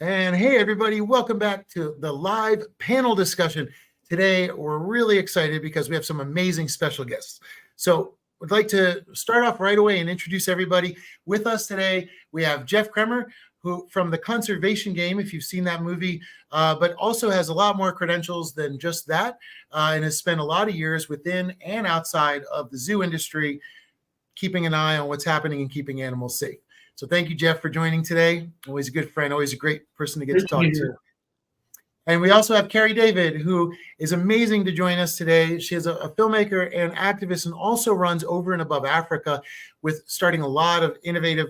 And hey, everybody, welcome back to the live panel discussion. Today, we're really excited because we have some amazing special guests. So I'd like to start off right away and introduce everybody. With us today, we have Jeff Kremer, who from the Conservation Game, if you've seen that movie, but also has a lot more credentials than just that, and has spent a lot of years within and outside of the zoo industry, keeping an eye on what's happening and keeping animals safe. So thank you, Jeff, for joining today. Always a good friend, always a great person to get to talk to. And we also have Carrie David, who is amazing to join us today. She is a filmmaker and activist and also runs Over and Above Africa with starting a lot of innovative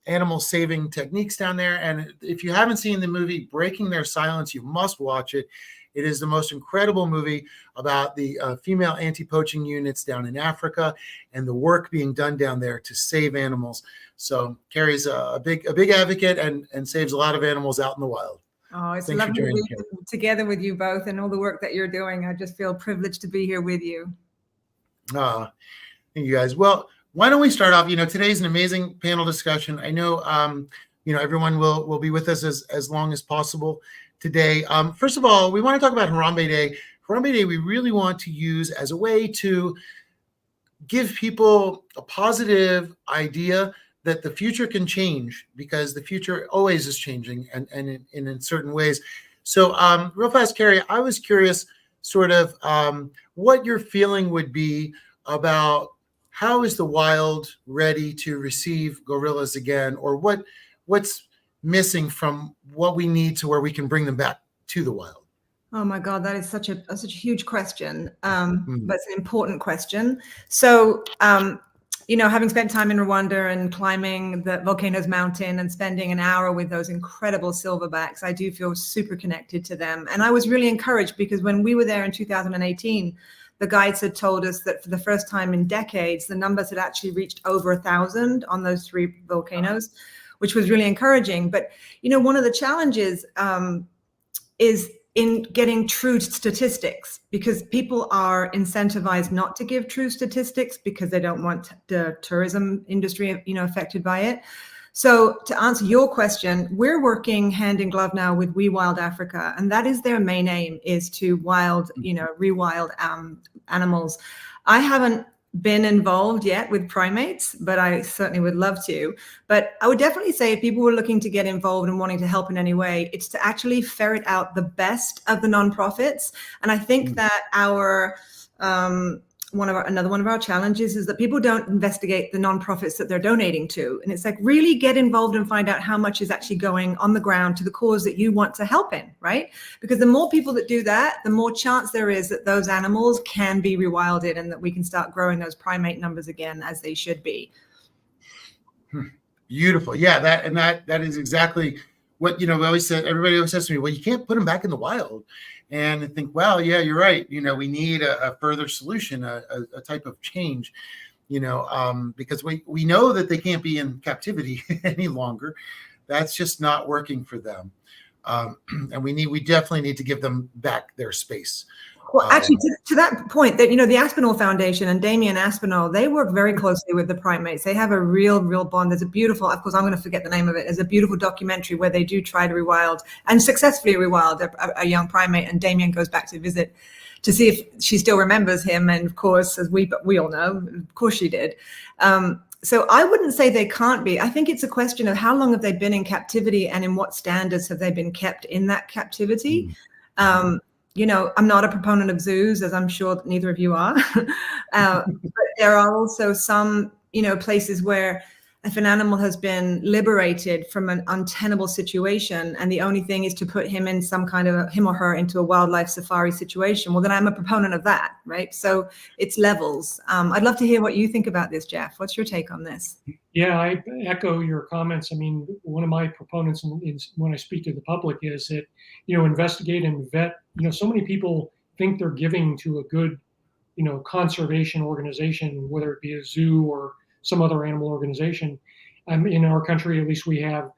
animal saving techniques down there. And if you haven't seen the movie Breaking Their Silence, you must watch it. It is the most incredible movie about the female anti-poaching units down in Africa and the work being done down there to save animals. So Carrie's a big advocate and saves a lot of animals out in the wild. Oh, it's lovely to be together with you both and all the work that you're doing. I just feel privileged to be here with you. Thank you guys. Well, why don't we start off? Today's an amazing panel discussion. I know, everyone will be with us as long as possible today. First of all, we want to talk about Harambe Day. Harambe Day, we really want to use as a way to give people a positive idea that the future can change, because the future always is changing and in certain ways. So real fast, Carrie, I was curious sort of what your feeling would be about how is the wild ready to receive gorillas again, or what's missing from what we need to where we can bring them back to the wild? Oh my God, that is such a huge question, but it's an important question. So, having spent time in Rwanda and climbing the volcano's mountain and spending an hour with those incredible silverbacks, I do feel super connected to them. And I was really encouraged because when we were there in 2018, the guides had told us that for the first time in decades, the numbers had actually reached over 1,000 on those three volcanoes, which was really encouraging. But, one of the challenges is in getting true statistics, because people are incentivized not to give true statistics because they don't want the tourism industry, affected by it. So to answer your question, we're working hand in glove now with We Wild Africa, and that is their main aim, is to rewild animals. I haven't been involved yet with primates, but I certainly would love to. But I would definitely say if people were looking to get involved and wanting to help in any way, it's to actually ferret out the best of the nonprofits. And I think that another one of our challenges is that people don't investigate the nonprofits that they're donating to. And it's like, really get involved and find out how much is actually going on the ground to the cause that you want to help in, right? Because the more people that do that, the more chance there is that those animals can be rewilded and that we can start growing those primate numbers again as they should be. Beautiful. Yeah, that is exactly what, everybody always says to me, well, you can't put them back in the wild. And I think, well, yeah, you're right. We need a further solution, a type of change, because we know that they can't be in captivity any longer. That's just not working for them. And we definitely need to give them back their space. Well, actually, to that point, that the Aspinall Foundation and Damien Aspinall, they work very closely with the primates. They have a real bond. There's a beautiful, of course, I'm going to forget the name of it. There's a beautiful documentary where they do try to rewild and successfully rewild a young primate, and Damien goes back to visit to see if she still remembers him. And of course, as we all know, of course she did. So I wouldn't say they can't be. I think it's a question of how long have they been in captivity and in what standards have they been kept in that captivity. I'm not a proponent of zoos, as I'm sure that neither of you are. But there are also some, places where if an animal has been liberated from an untenable situation and the only thing is to put him in him or her into a wildlife safari situation, well, then I'm a proponent of that, right? So it's levels. I'd love to hear what you think about this, Jeff. What's your take on this? Yeah, I echo your comments. I mean, one of my proponents when I speak to the public is that, investigate and vet. So many people think they're giving to a good, conservation organization, whether it be a zoo or some other animal organization. In our country, at least, we have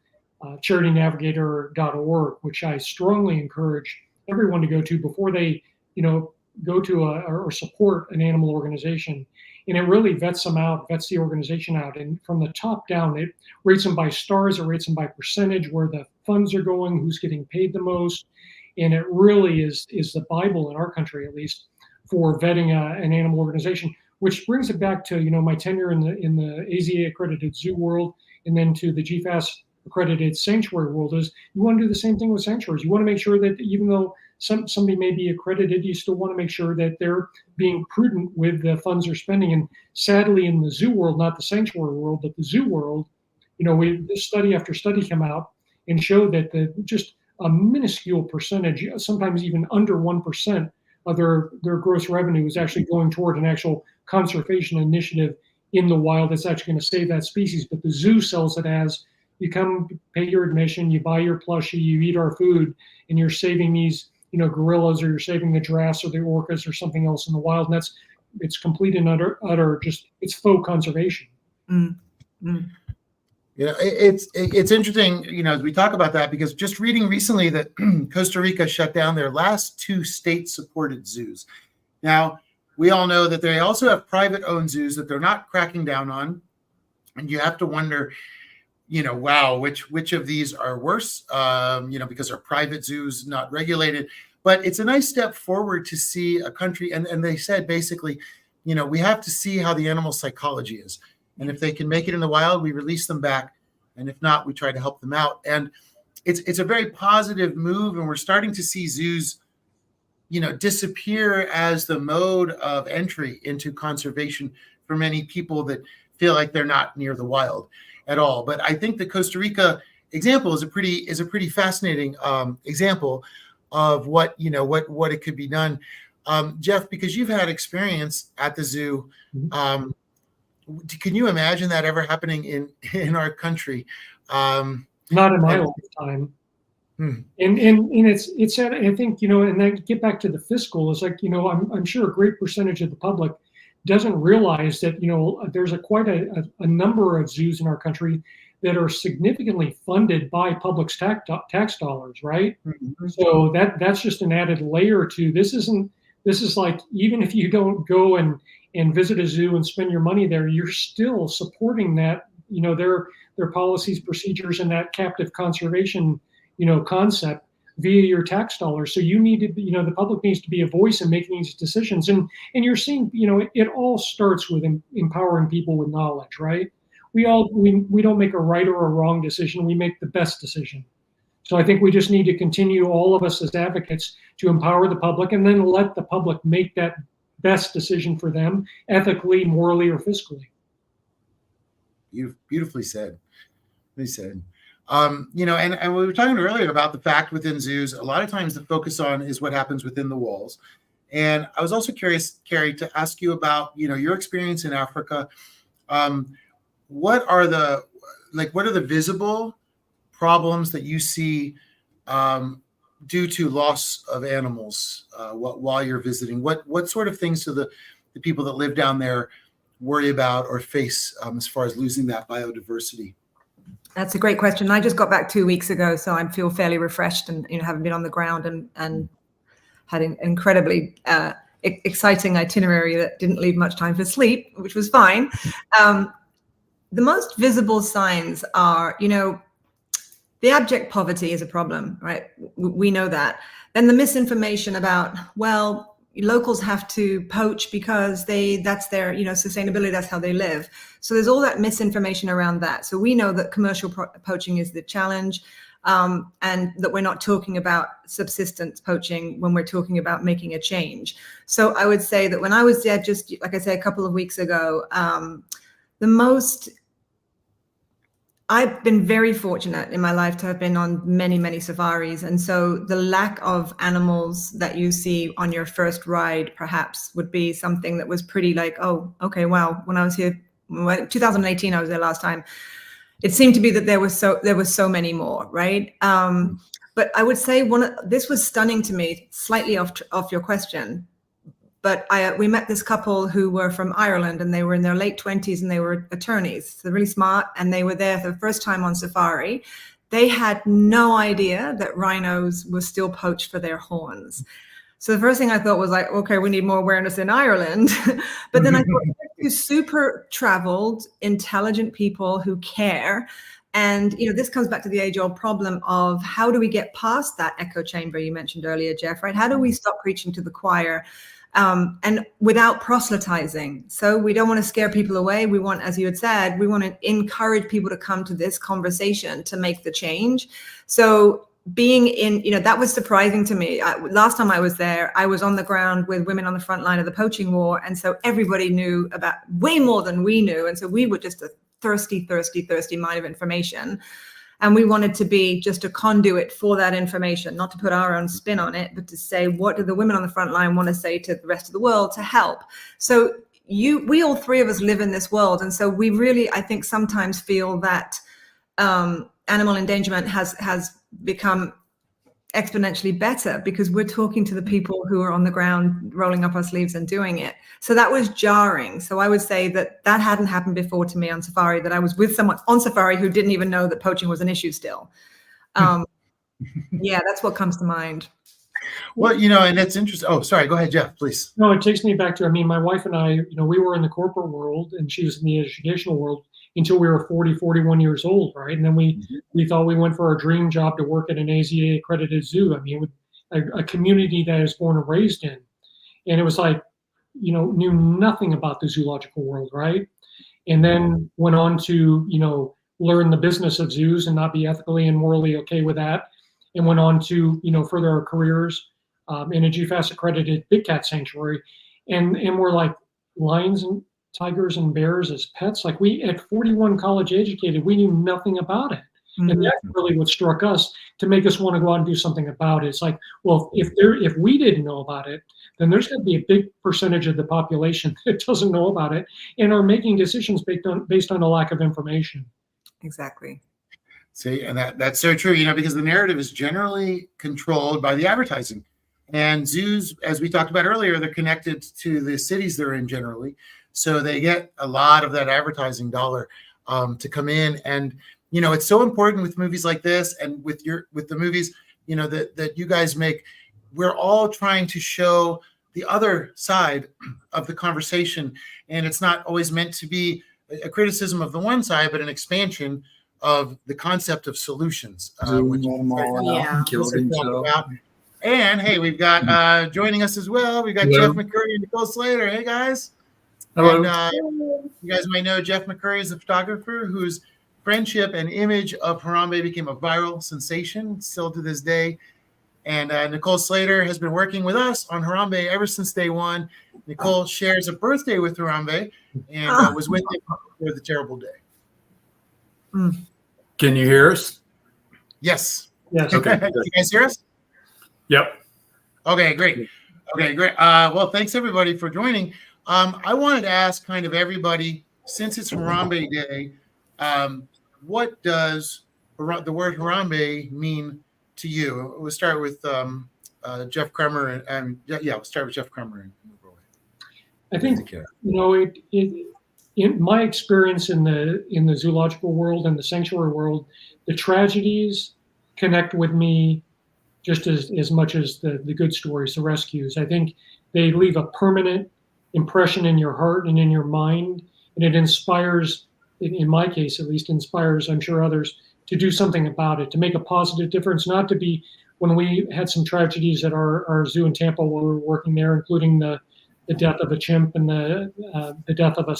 charitynavigator.org, which I strongly encourage everyone to go to before they, go to or support an animal organization. and it really vets them out, vets the organization out. And from the top down, it rates them by stars, it rates them by percentage, where the funds are going, who's getting paid the most. And it really is the Bible in our country, at least, for vetting an animal organization, which brings it back to, my tenure in the AZA accredited zoo world, and then to the GFAS accredited sanctuary world. Is you want to do the same thing with sanctuaries. You want to make sure that even though somebody may be accredited, you still want to make sure that they're being prudent with the funds they're spending. And sadly, in the zoo world, not the sanctuary world, but the zoo world, study after study came out and showed that just a minuscule percentage, sometimes even under 1% of their gross revenue is actually going toward an actual conservation initiative in the wild that's actually going to save that species. But the zoo sells it as, you come pay your admission, you buy your plushie, you eat our food, and you're saving these, gorillas, or you're saving the giraffes or the orcas or something else in the wild. And it's complete and utter just, it's faux conservation. Mm-hmm. It's interesting, as we talk about that, because just reading recently that Costa Rica shut down their last 2 state-supported zoos. Now, we all know that they also have private-owned zoos that they're not cracking down on, and you have to wonder, wow, which of these are worse? Because they're private zoos, not regulated. But it's a nice step forward to see a country, and they said basically, we have to see how the animal psychology is. And if they can make it in the wild, we release them back. And if not, we try to help them out. And it's a very positive move. And we're starting to see zoos, disappear as the mode of entry into conservation for many people that feel like they're not near the wild at all. But I think the Costa Rica example is a pretty fascinating example of what it could be done. Jeff, because you've had experience at the zoo, can you imagine that ever happening in our country? Not in my lifetime. And it's sad, I think, and then get back to the fiscal, is like, I'm sure a great percentage of the public doesn't realize that, there's quite a number of zoos in our country that are significantly funded by public tax dollars, right? Mm-hmm. So that's just an added layer to this. This is like, even if you don't go and visit a zoo and spend your money there, you're still supporting that, their policies, procedures, and that captive conservation, concept via your tax dollars. So you need to be, the public needs to be a voice in making these decisions. And you're seeing, it all starts with empowering people with knowledge, right? We don't make a right or a wrong decision. We make the best decision. So I think we just need to continue, all of us as advocates, to empower the public and then let the public make that best decision for them, ethically, morally, or fiscally. Beautifully said. And we were talking earlier about the fact within zoos, a lot of times the focus on is what happens within the walls. And I was also curious, Carrie, to ask you about, your experience in Africa. What are the visible problems that you see due to loss of animals while you're visiting? What sort of things do the people that live down there worry about or face as far as losing that biodiversity? That's a great question. I just got back 2 weeks ago, so I feel fairly refreshed and having been on the ground and had an incredibly exciting itinerary that didn't leave much time for sleep, which was fine. The most visible signs are, the abject poverty is a problem, right? We know that. Then the misinformation about, well, locals have to poach because that's their, sustainability, that's how they live. So there's all that misinformation around that. So we know that commercial poaching is the challenge, and that we're not talking about subsistence poaching when we're talking about making a change. So I would say that when I was there, just like I said, a couple of weeks ago, I've been very fortunate in my life to have been on many, many safaris. And so the lack of animals that you see on your first ride perhaps would be something that was pretty like, oh, okay, wow. When I was here, 2018, I was there last time. It seemed to be that there was so many more, right? But I would say this was stunning to me, slightly off your question. But we met this couple who were from Ireland, and they were in their late 20s, and they were attorneys. So they're really smart, and they were there for the first time on safari. They had no idea that rhinos were still poached for their horns. So the first thing I thought was like, okay, we need more awareness in Ireland. But then I thought, to super traveled, intelligent people who care. And, this comes back to the age-old problem of how do we get past that echo chamber you mentioned earlier, Jeff, right? How do we stop preaching to the choir and without proselytizing? So we don't want to scare people away. We want, as you had said, we want to encourage people to come to this conversation to make the change. So being in, that was surprising to me. Last time I was there, I was on the ground with women on the front line of the poaching war. And so everybody knew about way more than we knew. And so we were just a thirsty mine of information. And we wanted to be just a conduit for that information, not to put our own spin on it, but to say, what do the women on the front line want to say to the rest of the world to help? So we all three of us live in this world. And so we really, I think, sometimes feel that animal endangerment has become exponentially better because we're talking to the people who are on the ground rolling up our sleeves and doing it. So that was jarring. So I would say that hadn't happened before to me on safari, that I was with someone on safari who didn't even know that poaching was an issue still. Yeah, that's what comes to mind. Well, and that's interesting. Oh, sorry. Go ahead, Jeff, please. No, it takes me back to, my wife and I, we were in the corporate world and she was in the educational world until we were 40, 41 years old, right? And then we thought we went for our dream job to work at an AZA accredited zoo. A community that I was born and raised in. And it was like, knew nothing about the zoological world, right? And then went on to, learn the business of zoos and not be ethically and morally okay with that. And went on to, further our careers in a GFAS accredited big cat sanctuary. And we're like, lions and tigers and bears as pets, like we at 41 college educated, we knew nothing about it. And that's really what struck us to make us want to go out and do something about it. It's like, well, if we didn't know about it, then there's going to be a big percentage of the population that doesn't know about it and are making decisions based on a lack of information. Exactly. See, and that's so true, because the narrative is generally controlled by the advertising. And zoos, as we talked about earlier, they're connected to the cities they're in generally. So they get a lot of that advertising dollar to come in. And, it's so important with movies like this and with the movies, that you guys make. We're all trying to show the other side of the conversation. And it's not always meant to be a criticism of the one side, but an expansion of the concept of solutions. Which and hey, we've got joining us as well. We've got Jeff McCurry and Nicole Slater. Hey, guys. Hello. And you guys might know Jeff McCurry is a photographer whose friendship and image of Harambe became a viral sensation still to this day. And Nicole Slater has been working with us on Harambe ever since day one. Nicole shares a birthday with Harambe and was with him for the terrible day. Can you hear us? Yes. Yes. Okay. You guys hear us? Yep. Okay, great. Well, thanks everybody for joining. I wanted to ask kind of everybody, since it's Harambe Day, what does the word Harambe mean to you? We'll start with Jeff Kremer, we'll start with Jeff Kremer. I think in my experience in the zoological world and the sanctuary world, the tragedies connect with me just as much as the good stories, the rescues. I think they leave a permanent impression in your heart and in your mind, and it inspires, in my case at least, inspires, I'm sure others, to do something about it, to make a positive difference, not to be, when we had some tragedies at our zoo in Tampa while we were working there, including the death of a chimp and the death of a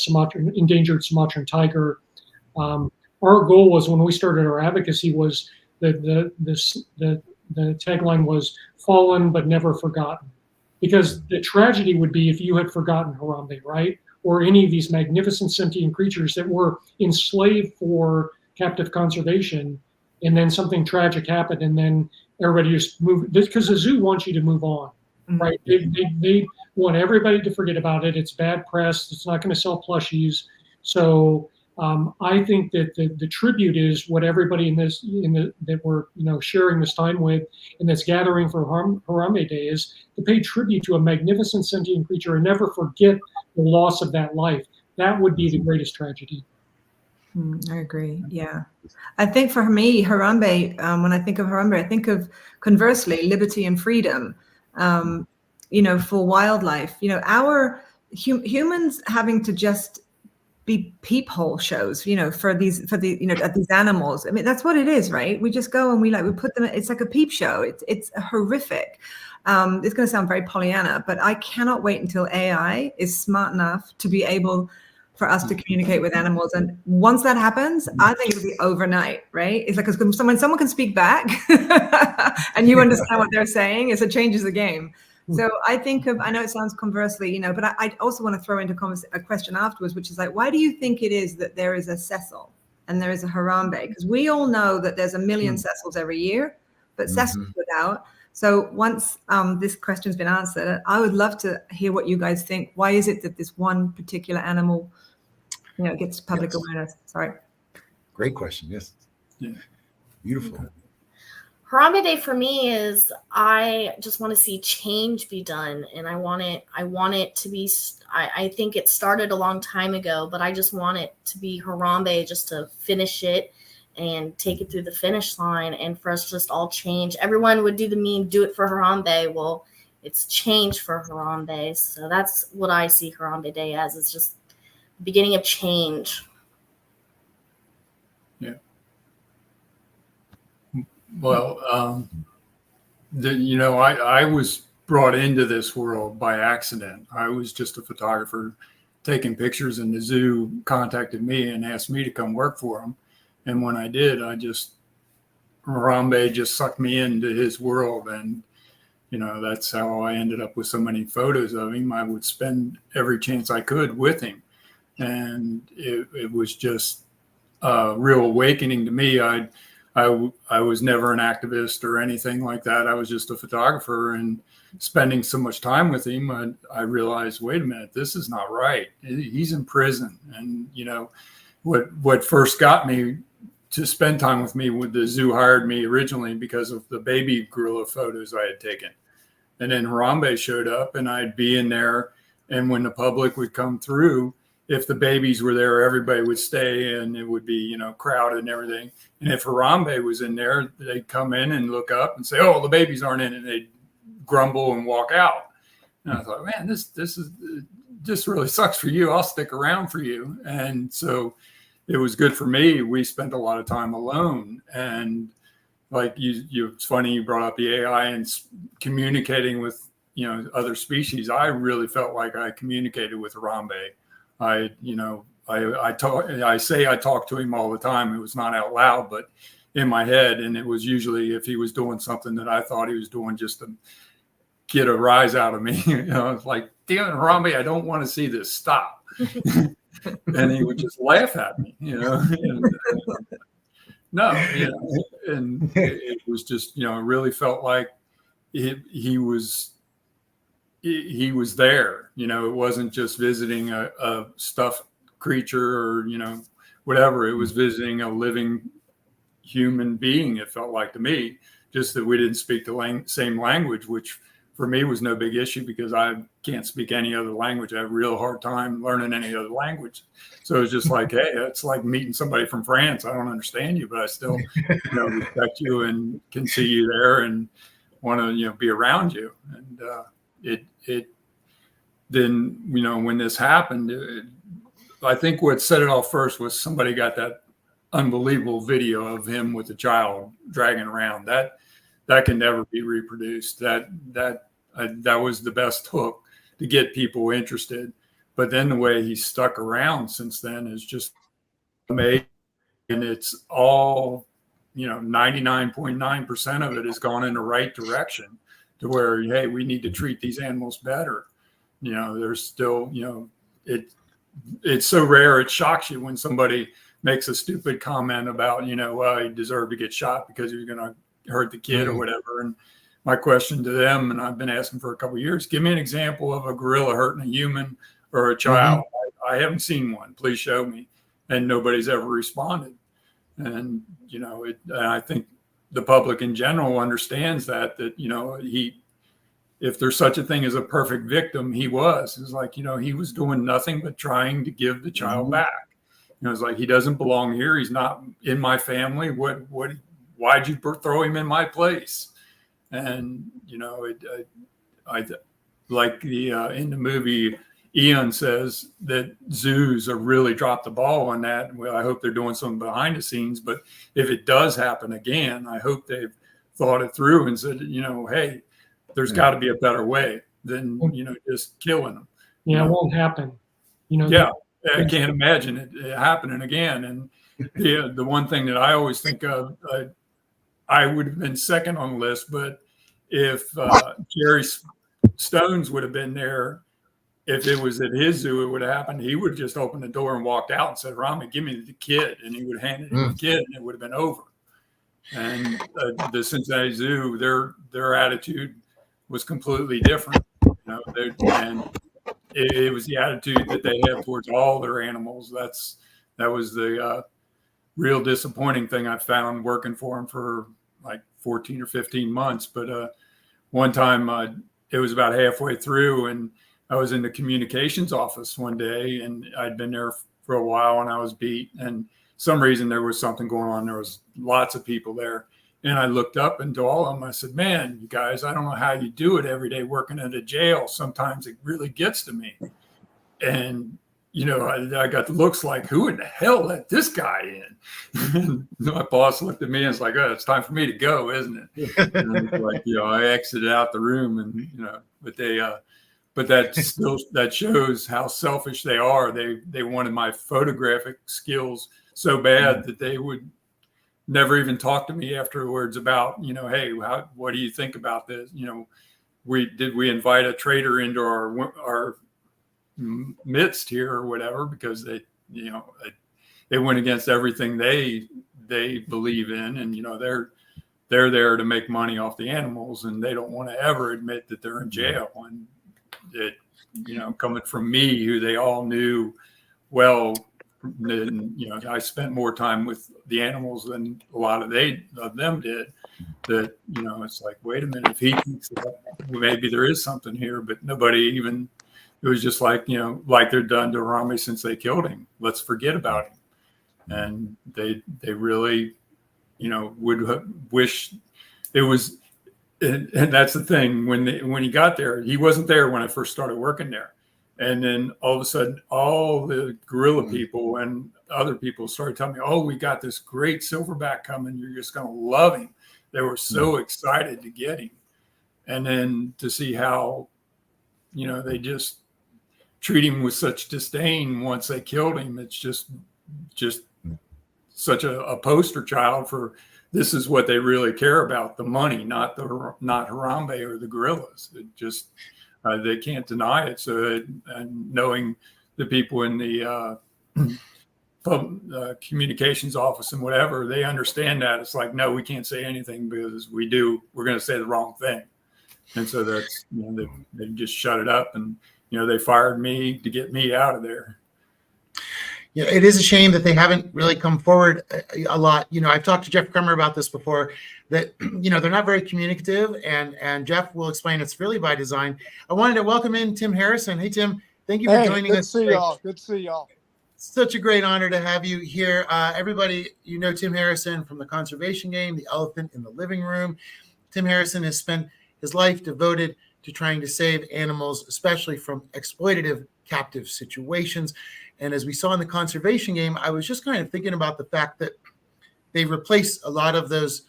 endangered Sumatran tiger. Our goal was, when we started our advocacy, was the tagline was "fallen but never forgotten," because the tragedy would be if you had forgotten Harambe, right, or any of these magnificent sentient creatures that were enslaved for captive conservation, and then something tragic happened, and then everybody just moved, because the zoo wants you to move on, right? They want everybody to forget about it. It's bad press. It's not going to sell plushies. So I think that the tribute is what everybody that we're sharing this time with, and that's gathering for Harambe Day, is to pay tribute to a magnificent sentient creature and never forget the loss of that life. That would be the greatest tragedy. I agree. Yeah. I think for me, Harambe, when I think of Harambe, I think of, conversely, liberty and freedom. for wildlife, our humans having to just be peephole shows, for these animals. I mean, that's what it is, right? We just go and we put them, it's like a peep show. It's horrific. It's going to sound very Pollyanna, but I cannot wait until AI is smart enough to be able for us to communicate with animals. And once that happens, I think it'll be overnight, right? It's like when someone can speak back and you understand what they're saying, it changes the game. So I know it sounds conversely, but I also want to throw into a question afterwards, which is like, why do you think it is that there is a Cecil and there is a Harambe? Because we all know that there's a million Cecils every year, but Cecils without. So once this question's been answered, I would love to hear what you guys think. Why is it that this one particular animal, gets public awareness? Sorry. Great question. Yes. Yeah. Beautiful. Harambe Day for me is I just want to see change be done, and I want it to be. I think it started a long time ago, but I just want it to be Harambe, just to finish it and take it through the finish line, and for us just all change. Everyone would do the meme, do it for Harambe. Well, it's change for Harambe. So that's what I see Harambe Day as. It's just the beginning of change. Yeah. Well, I was brought into this world by accident. I was just a photographer taking pictures, and the zoo contacted me and asked me to come work for them. And when I did, Harambe just sucked me into his world. And, that's how I ended up with so many photos of him. I would spend every chance I could with him. And it was just a real awakening to me. I was never an activist or anything like that. I was just a photographer, and spending so much time with him, I realized, wait a minute, this is not right. He's in prison. And, what first got me to spend time with me, the zoo hired me originally because of the baby gorilla photos I had taken. And then Harambe showed up, and I'd be in there. And when the public would come through, if the babies were there, everybody would stay, and it would be, crowded and everything. And if Harambe was in there, they'd come in and look up and say, oh, the babies aren't in it. And they'd grumble and walk out. And I thought, man, this really sucks for you. I'll stick around for you. And so it was good for me. We spent a lot of time alone. And like it's funny you brought up the AI and communicating with, other species. I really felt like I communicated with Harambe. I talk to him all the time. It was not out loud, but in my head. And it was usually if he was doing something that I thought he was doing just to get a rise out of me. It's like, damn it, Harambe, I don't want to see this. Stop. And he would just laugh at me, and it was just, it really felt like he was there. It wasn't just visiting a stuffed creature or, whatever. It was visiting a living human being, it felt like to me, just that we didn't speak the same language, which for me was no big issue because I can't speak any other language. I have a real hard time learning any other language. So it's just like, hey, it's like meeting somebody from France. I don't understand you, but I still respect you and can see you there and want to, be around you. And then, when this happened, I think what set it off first was somebody got that unbelievable video of him with the child dragging around. That can never be reproduced. That was the best hook to get people interested. But then the way he's stuck around since then is just amazing. And it's all, 99.9% of it has gone in the right direction to where, hey, we need to treat these animals better. There's still, it's so rare. It shocks you when somebody makes a stupid comment about, well, he deserved to get shot because he was going to hurt the kid or whatever. And my question to them, and I've been asking for a couple of years, give me an example of a gorilla hurting a human or a child. I haven't seen one. Please show me. And nobody's ever responded. And, I think the public in general understands that, if there's such a thing as a perfect victim, he was. It's like, he was doing nothing but trying to give the child back. It's like, he doesn't belong here. He's not in my family. Why'd you throw him in my place? And, like the in the movie, Ian says that zoos are really dropped the ball on that. Well, I hope they're doing something behind the scenes, but if it does happen again, I hope they've thought it through and said, hey, there's got to be a better way than, just killing them. Yeah, it won't happen. Yeah, I can't imagine it happening again. And the one thing that I always think of, I would have been second on the list, but if Jerry Stones would have been there, if it was at his zoo, it would have happened. He would have just opened the door and walked out and said, Harambe, give me the kid. And he would have handed him the kid, and it would have been over. And the Cincinnati Zoo, their attitude was completely different. And it was the attitude that they have towards all their animals. That was the real disappointing thing I found working for them for like 14 or 15 months. But one time it was about halfway through, and I was in the communications office one day, and I'd been there for a while, and I was beat. And some reason there was something going on. There was lots of people there. And I looked up into all of them. I said, man, you guys, I don't know how you do it every day working at a jail. Sometimes it really gets to me. And, I got the looks like, who in the hell let this guy in? And my boss looked at me and was like, oh, it's time for me to go, isn't it? And I was like, I exited out the room, and, but that shows how selfish they are. They wanted my photographic skills so bad that they would never even talk to me afterwards about, hey, what do you think about this? We invite a traitor into our midst here or whatever, because they went against everything they believe in, and they're there to make money off the animals, and they don't want to ever admit that they're in jail. And it, coming from me, who they all knew well, I spent more time with the animals than a lot of them did. That it's like, wait a minute, if he thinks that maybe there is something here, but nobody even. It was just like like they're done to Harambe since they killed him. Let's forget about him. And they really, would wish it was. And that's the thing, when he got there, he wasn't there when I first started working there. And then all of a sudden, all the gorilla people and other people started telling me, oh, we got this great silverback coming. You're just going to love him. They were so excited to get him. And then to see how, they just treat him with such disdain once they killed him. It's just such a poster child for this is what they really care about, the money, not Harambe or the gorillas. It just they can't deny it. So and knowing the people in the communications office and whatever, they understand that. It's like, no, we can't say anything, because we're going to say the wrong thing. And so that's, they just shut it up, and, they fired me to get me out of there. Yeah, it is a shame that they haven't really come forward a lot. I've talked to Jeff Kremer about this before, that, they're not very communicative, and Jeff will explain it's really by design. I wanted to welcome in Tim Harrison. Hey, Tim, thank you for joining us. Good to see y'all. Such a great honor to have you here. Everybody, Tim Harrison from the Conservation Game, The Elephant in the Living Room. Tim Harrison has spent his life devoted to trying to save animals, especially from exploitative captive situations. And as we saw in the Conservation Game, I was just kind of thinking about the fact that they replace a lot of those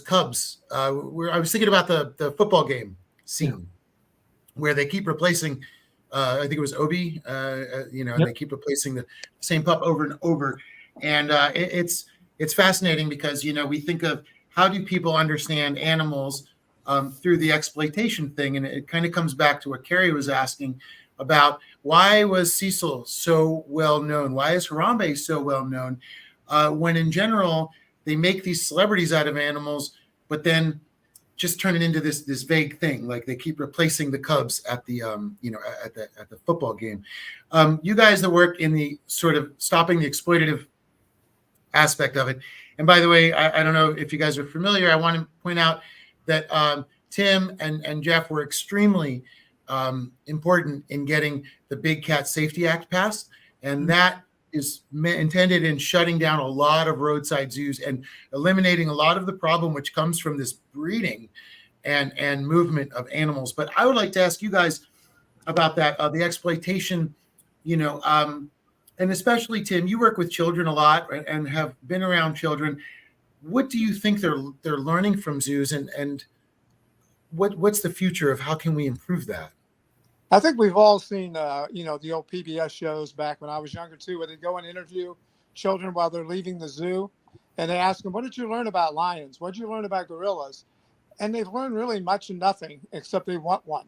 cubs. I was thinking about the football game scene where they keep replacing, I think it was Obi, they keep replacing the same pup over and over. And it's fascinating because, we think of how do people understand animals through the exploitation thing. And it kind of comes back to what Carrie was asking about, why was Cecil so well known? Why is Harambe so well known? When in general, they make these celebrities out of animals, but then just turn it into this vague thing. Like they keep replacing the cubs at the at the football game. You guys that work in the sort of stopping the exploitative aspect of it. And by the way, I don't know if you guys are familiar. I want to point out that Tim and Jeff were extremely important in getting the Big Cat Safety Act passed, and that is intended in shutting down a lot of roadside zoos and eliminating a lot of the problem which comes from this breeding and movement of animals. But I would like to ask you guys about that, the exploitation, and especially Tim, you work with children a lot and have been around children. What do you think they're learning from zoos, and what's the future of how can we improve that? I think we've all seen, the old PBS shows back when I was younger too, where they go and interview children while they're leaving the zoo, and they ask them, "What did you learn about lions? What did you learn about gorillas?" And they've learned really much and nothing, except they want one,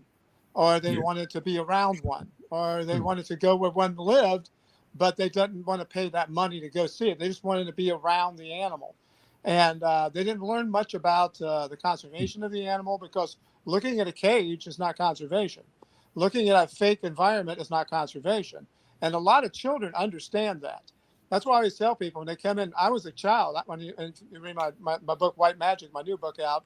or they wanted to be around one, or they wanted to go where one lived, but they didn't want to pay that money to go see it. They just wanted to be around the animal. And they didn't learn much about the conservation of the animal, because looking at a cage is not conservation. Looking at a fake environment is not conservation. And a lot of children understand that. That's why I always tell people when they come in, I was a child, when you read my book, White Magic, my new book out,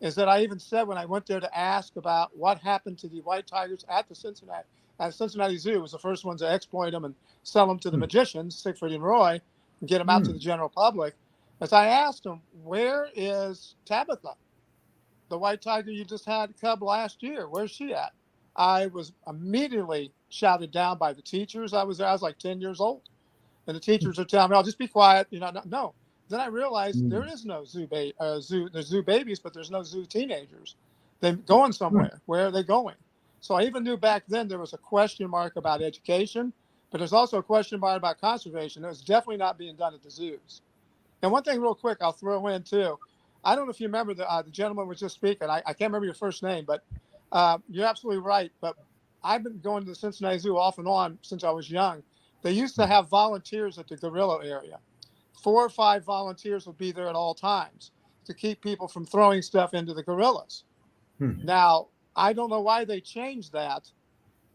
is that I even said when I went there to ask about what happened to the white tigers at the Cincinnati Zoo, was the first ones to exploit them and sell them to the magicians, Siegfried and Roy, and get them out to the general public. As I asked them, where is Tabitha, the white tiger you just had cub last year? Where's she at? I was immediately shouted down by the teachers. I was like 10 years old. And the teachers are telling me, "I'll just be quiet." No. Then I realized there is no zoo. There's zoo babies, but there's no zoo teenagers. They're going somewhere. Where are they going? So I even knew back then there was a question mark about education, but there's also a question mark about conservation. It was definitely not being done at the zoos. And one thing real quick I'll throw in too. I don't know if you remember the gentleman was just speaking. I can't remember your first name, but you're absolutely right. But I've been going to the Cincinnati Zoo off and on since I was young. They used to have volunteers at the gorilla area. 4 or 5 volunteers would be there at all times to keep people from throwing stuff into the gorillas. Now, I don't know why they changed that.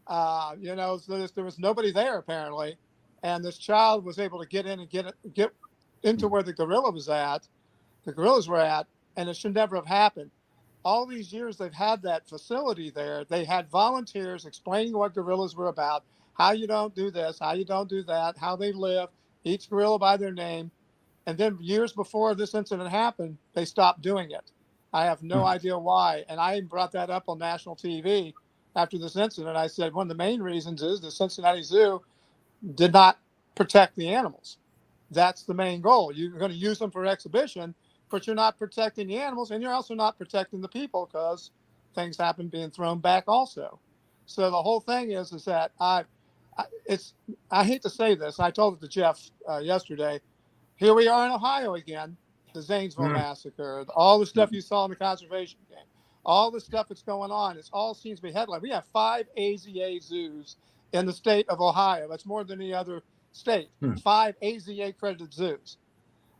There was nobody there apparently. And this child was able to get in and get into where the gorillas were at, and it should never have happened. All these years they've had that facility there. They had volunteers explaining what gorillas were about, how you don't do this, how you don't do that, how they live, each gorilla by their name. And then years before this incident happened, they stopped doing it. I have no idea why. And I brought that up on national TV after this incident. I said one of the main reasons is the Cincinnati Zoo did not protect the animals. That's the main goal. You're going to use them for exhibition, but you're not protecting the animals, and you're also not protecting the people, because things happen being thrown back also. So the whole thing is that I hate to say this. I told it to Jeff yesterday. Here we are in Ohio again, the Zanesville massacre, all the stuff you saw in the conservation game, all the stuff that's going on. It all seems to be headline. We have 5 AZA zoos in the state of Ohio. That's more than any other state. 5 AZA accredited zoos.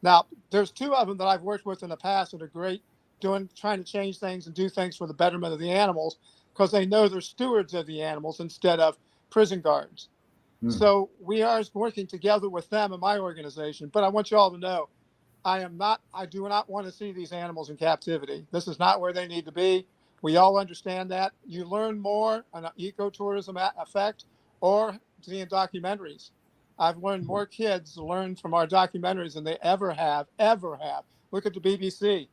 Now, there's 2 of them that I've worked with in the past that are great, trying to change things and do things for the betterment of the animals, because they know they're stewards of the animals instead of prison guards. So we are working together with them in my organization. But I want you all to know, I do not want to see these animals in captivity. This is not where they need to be. We all understand that. You learn more on an ecotourism effect or seeing documentaries. I've learned more kids learn from our documentaries than they ever have. Look at the BBC.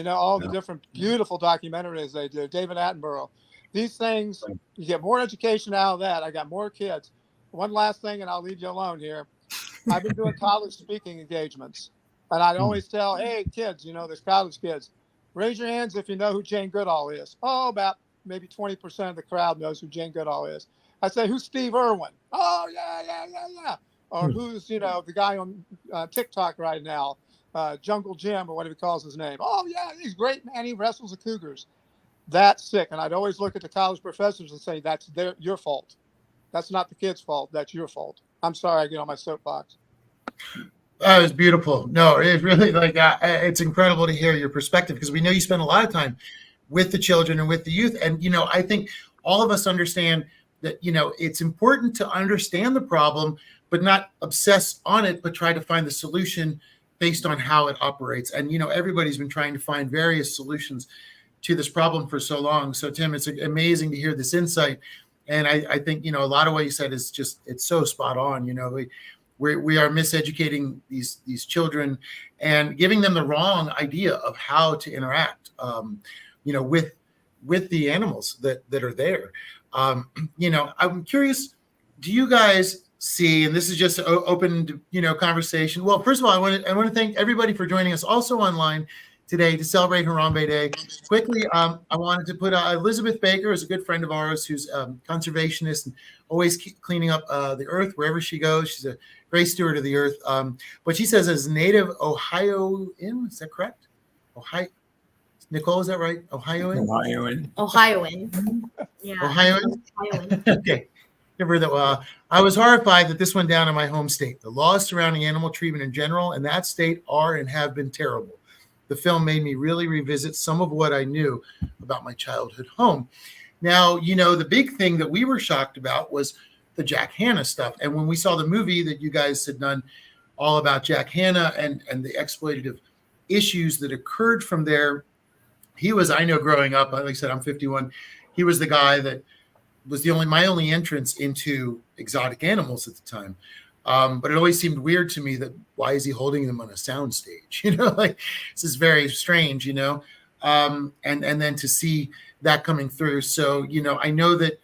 All the different beautiful documentaries they do. David Attenborough. These things, you get more education out of that. I got more kids. One last thing, and I'll leave you alone here. I've been doing college speaking engagements. And I'd always tell, hey, kids, there's college kids, raise your hands if you know who Jane Goodall is. Oh, about maybe 20% of the crowd knows who Jane Goodall is. I say, who's Steve Irwin? Oh, yeah. Or who's, the guy on TikTok right now, Jungle Jim, or whatever he calls his name. Oh, yeah, he's great, man. He wrestles the Cougars. That's sick. And I'd always look at the college professors and say, that's your fault. That's not the kid's fault. That's your fault. I'm sorry I get on my soapbox. That was beautiful. No, it's really it's incredible to hear your perspective, because we know you spend a lot of time with the children and with the youth. And, I think all of us understand that, it's important to understand the problem, but not obsess on it, but try to find the solution based on how it operates. And, everybody's been trying to find various solutions to this problem for so long. So, Tim, it's amazing to hear this insight. And I think, a lot of what you said is it's so spot on. We are miseducating these children and giving them the wrong idea of how to interact. with the animals that are there. I'm curious, do you guys see, and this is just open, conversation. Well, first of all, I want to thank everybody for joining us also online today to celebrate Harambe Day. Quickly, I wanted to put Elizabeth Baker is a good friend of ours who's conservationist and always cleaning up the earth wherever she goes. She's a great steward of the earth. But she says as native Ohioan, is that correct? Ohio. Nicole, is that right? Ohioan? Ohioan. Yeah. Ohioan? Ohioan. Okay. Never that. I was horrified that this went down in my home state. The laws surrounding animal treatment in general in that state are and have been terrible. The film made me really revisit some of what I knew about my childhood home. Now, the big thing that we were shocked about was the Jack Hanna stuff. And when we saw the movie that you guys had done all about Jack Hanna and the exploitative issues that occurred from there, he was, I know growing up, like I said, I'm 51, he was the guy that was my only entrance into exotic animals at the time. But it always seemed weird to me that why is he holding them on a sound stage? This is very strange, and then to see that coming through. So, I know that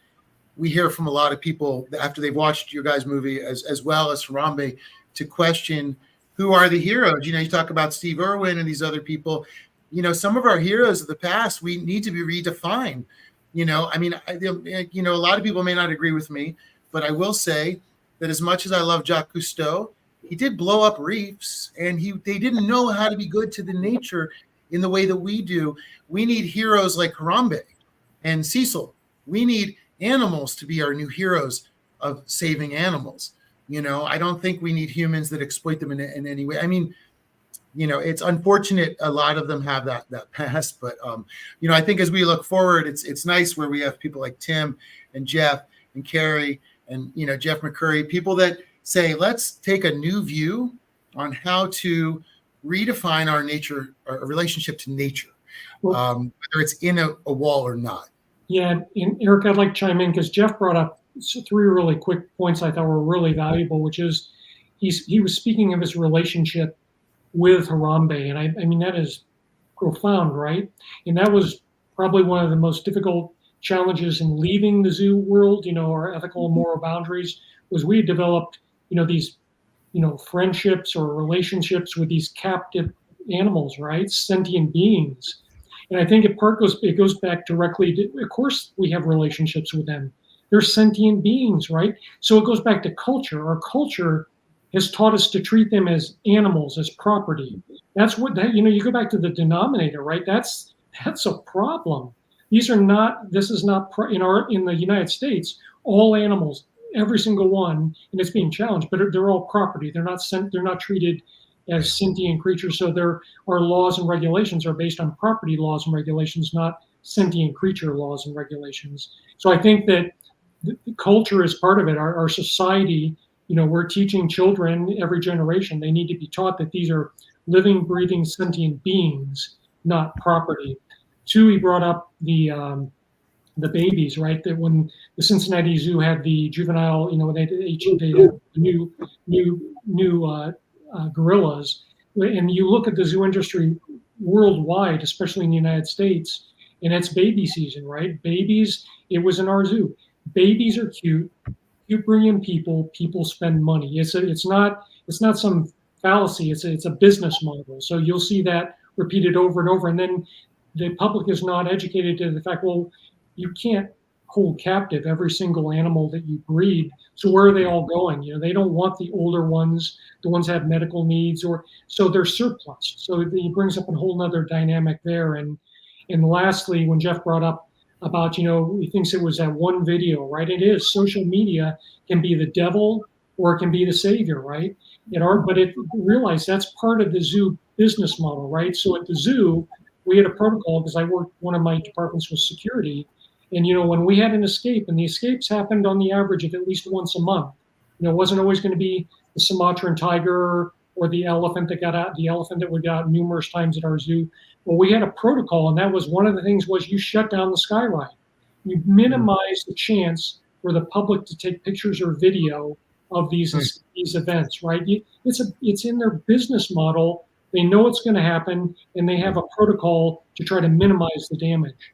we hear from a lot of people after they've watched your guys' movie as well as Harambe to question who are the heroes. You talk about Steve Irwin and these other people. Some of our heroes of the past, we need to be redefined. A lot of people may not agree with me, but I will say that as much as I love Jacques Cousteau, he did blow up reefs, and they didn't know how to be good to the nature in the way that we do. We need heroes like Harambe and Cecil. We need animals to be our new heroes of saving animals. I don't think we need humans that exploit them in any way. It's unfortunate a lot of them have that past, but I think as we look forward, it's nice where we have people like Tim and Jeff and Carrie and Jeff McCurry, people that say, let's take a new view on how to redefine our nature, our relationship to nature, whether it's in a wall or not. Yeah, and Eric, I'd like to chime in because Jeff brought up 3 really quick points I thought were really valuable, which is he was speaking of his relationship with Harambe, and that is profound, right? And that was probably one of the most difficult challenges in leaving the zoo world. Our ethical and moral boundaries was we had developed, these, friendships or relationships with these captive animals, right? Sentient beings. And I think it goes back directly to, of course, we have relationships with them. They're sentient beings, right? So it goes back to culture. Our culture has taught us to treat them as animals, as property. That's you go back to the denominator, right? That's a problem. This is not in the United States, all animals, every single one, and it's being challenged, but they're all property. They're not treated as sentient creatures. So our laws and regulations are based on property laws and regulations, not sentient creature laws and regulations. So I think that the culture is part of it. Our society, we're teaching children every generation, they need to be taught that these are living, breathing, sentient beings, not property. 2, he brought up the babies, right? That when the Cincinnati Zoo had the juvenile, they had the new gorillas, and you look at the zoo industry worldwide, especially in the United States, and it's baby season, right? Babies, it was in our zoo. Babies are cute. You bring in people spend money. It's not some fallacy. It's a business model. So you'll see that repeated over and over. And then the public is not educated to the fact, well, you can't hold captive every single animal that you breed. So where are they all going? They don't want the older ones, the ones that have medical needs, so they're surplus. So it brings up a whole nother dynamic there. And lastly, when Jeff brought up about, he thinks it was that one video, right? It is. Social media can be the devil or it can be the savior, right? Realize that's part of the zoo business model, right? So at the zoo, we had a protocol because one of my departments was security. And, when we had an escape, and the escapes happened on the average of at least once a month, it wasn't always going to be the Sumatran tiger or the elephant that got out, the elephant that we got numerous times at our zoo. Well, we had a protocol, and that was one of the things was you shut down the sky ride. You minimize the chance for the public to take pictures or video of these events, right? It's in their business model They know it's going to happen, and they have a protocol to try to minimize the damage.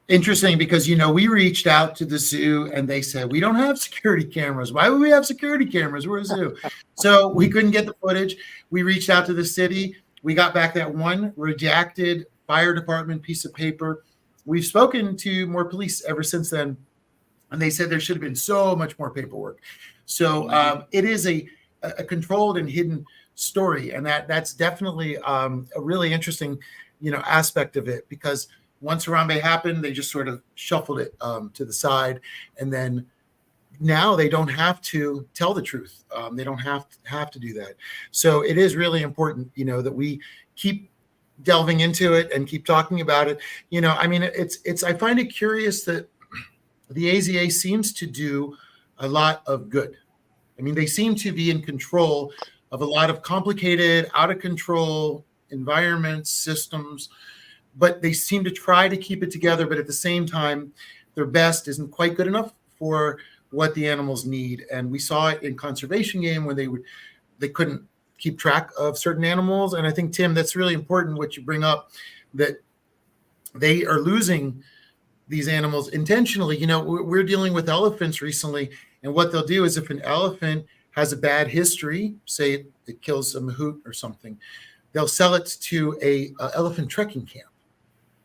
Interesting, because we reached out to the zoo and they said we don't have security cameras. Why would we have security cameras? We're a zoo. So we couldn't get the footage. We reached out to the city. We got back that one redacted fire department piece of paper. We've spoken to more police ever since then, and they said there should have been so much more paperwork. So it is a controlled and hidden story, and that's definitely a really interesting aspect of it, because once Harambe happened, they just sort of shuffled it to the side, and then now they don't have to tell the truth. They don't have to do that. So it is really important, that we keep delving into it and keep talking about it. I find it curious that the AZA seems to do a lot of good. They seem to be in control of a lot of complicated, out of control environments, systems, but they seem to try to keep it together. But at the same time, their best isn't quite good enough for what the animals need. And we saw it in conservation game when they couldn't keep track of certain animals. And I think, Tim, that's really important what you bring up, that they are losing these animals intentionally. We're dealing with elephants recently, and what they'll do is if an elephant has a bad history, say it kills a mahout or something, they'll sell it to a elephant trekking camp,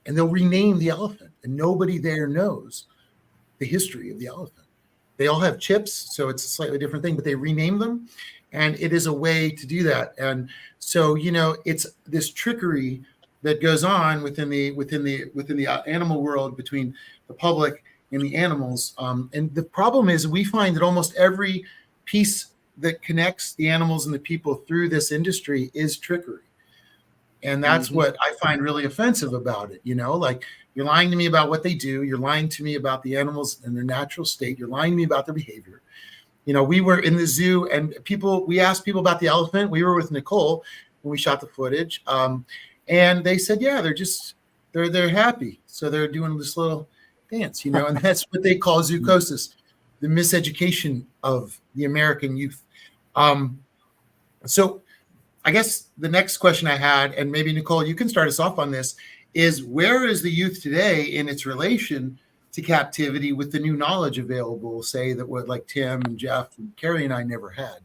and they'll rename the elephant, and nobody there knows the history of the elephant. They all have chips, so it's a slightly different thing, but they rename them, and it is a way to do that. And so, it's this trickery that goes on within the animal world, between the public and the animals. And the problem is, we find that almost every piece that connects the animals and the people through this industry is trickery. And that's what I find really offensive about it. Like, you're lying to me about what they do. You're lying to me about the animals in their natural state. You're lying to me about their behavior. We were in the zoo, and we asked people about the elephant. We were with Nicole when we shot the footage. And they said, yeah, they're happy. So they're doing this little dance, and that's what they call zoocosis, the miseducation of the American youth. So I guess the next question I had, and maybe Nicole, you can start us off on this, is where is the youth today in its relation to captivity with the new knowledge available, say that what like Tim and Jeff and Carrie and I never had?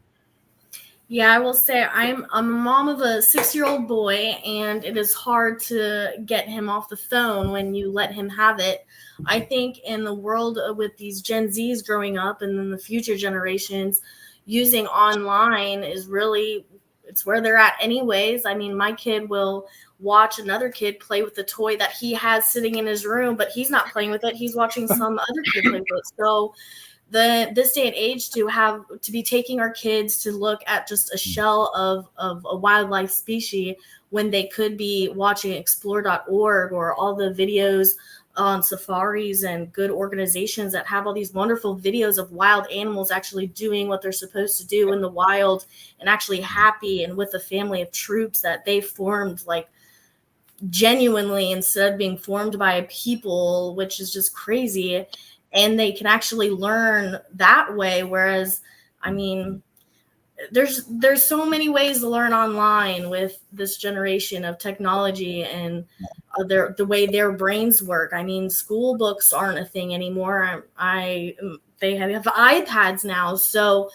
Yeah, I will say I'm a mom of a 6-year-old boy, and it is hard to get him off the phone when you let him have it. I think in the world with these Gen Zs growing up and then the future generations, using online is really, it's where they're at anyways. My kid will watch another kid play with the toy that he has sitting in his room, but he's not playing with it. He's watching some other kid play with it. So this day and age, to be taking our kids to look at just a shell of a wildlife species when they could be watching explore.org or all the videos on safaris and good organizations that have all these wonderful videos of wild animals actually doing what they're supposed to do in the wild, and actually happy and with a family of troops that they formed, like, genuinely, instead of being formed by people, which is just crazy. And they can actually learn that way. Whereas, there's so many ways to learn online with this generation of technology and the way their brains work. School books aren't a thing anymore. They have iPads now. So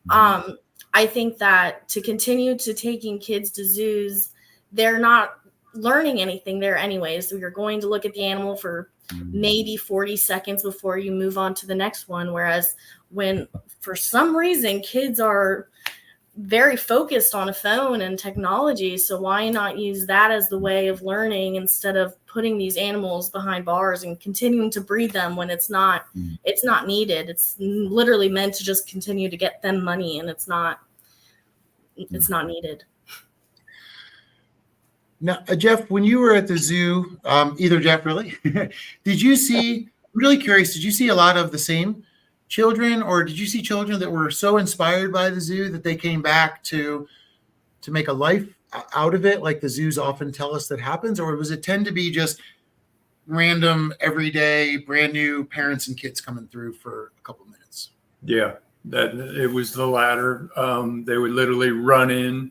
I think that to continue to taking kids to zoos, they're not learning anything there anyways. So you're going to look at the animal for maybe 40 seconds before you move on to the next one. Whereas when, for some reason, kids are very focused on a phone and technology, so why not use that as the way of learning instead of putting these animals behind bars and continuing to breed them when it's not needed. It's literally meant to just continue to get them money, and it's not needed. Now, Jeff, when you were at the zoo, either Jeff, really, did you see, I'm really curious, did you see a lot of the same children, or did you see children that were so inspired by the zoo that they came back to make a life out of it, like the zoos often tell us that happens? Or was it tend to be just random, everyday, brand new parents and kids coming through for a couple of minutes? Yeah, that it was the latter. They would literally run in,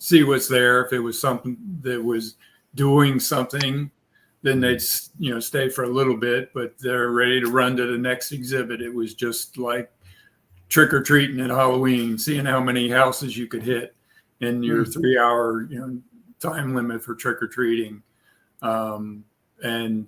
see what's there. If it was something that was doing something, then they'd, stay for a little bit, but they're ready to run to the next exhibit. It was just like trick-or-treating at Halloween, seeing how many houses you could hit in your 3-hour time limit for trick-or-treating. And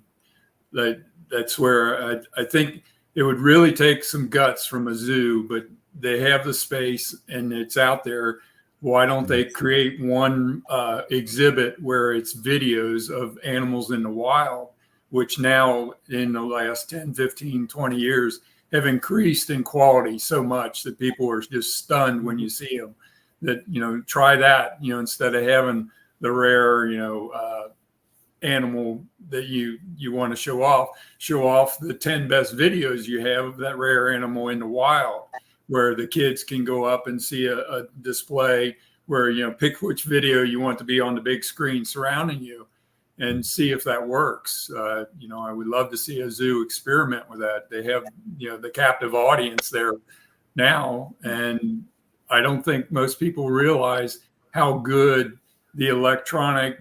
that's where I think it would really take some guts from a zoo, but they have the space and it's out there. Why don't they create one exhibit where it's videos of animals in the wild, which now in the last 10, 15, 20 years have increased in quality so much that people are just stunned when you see them. That, try that, instead of having the rare, animal that you want to show off the 10 best videos you have of that rare animal in the wild, where the kids can go up and see a display where, pick which video you want to be on the big screen surrounding you and see if that works. I would love to see a zoo experiment with that. They have, the captive audience there now. And I don't think most people realize how good the electronic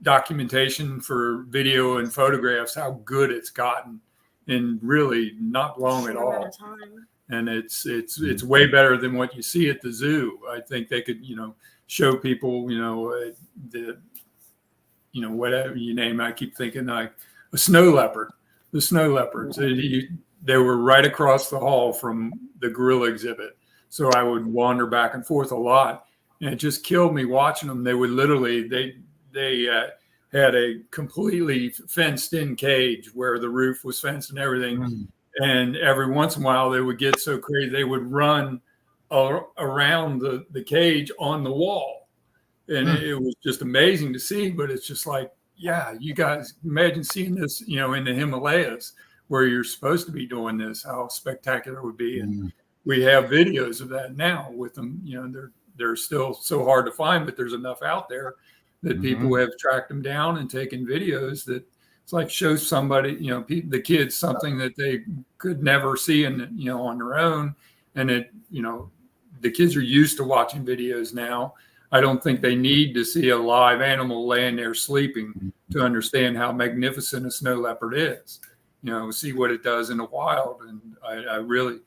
documentation for video and photographs, how good it's gotten in really not long at all. And it's way better than what you see at the zoo. I think they could, show people, whatever you name it. I keep thinking like a snow leopard. The snow leopards, they were right across the hall from the gorilla exhibit. So I would wander back and forth a lot, and it just killed me watching them. They would literally, they had a completely fenced in cage where the roof was fenced and everything. And every once in a while they would get so crazy, they would run around the cage on the wall. And it was just amazing to see, but it's just like, yeah, you guys imagine seeing this, in the Himalayas where you're supposed to be doing this, how spectacular it would be. And we have videos of that now with them, they're still so hard to find, but there's enough out there that people have tracked them down and taken videos that it's like shows somebody, the kids something that they could never see on their own. And the kids are used to watching videos now. I don't think they need to see a live animal laying there sleeping to understand how magnificent a snow leopard is, see what it does in the wild. And I really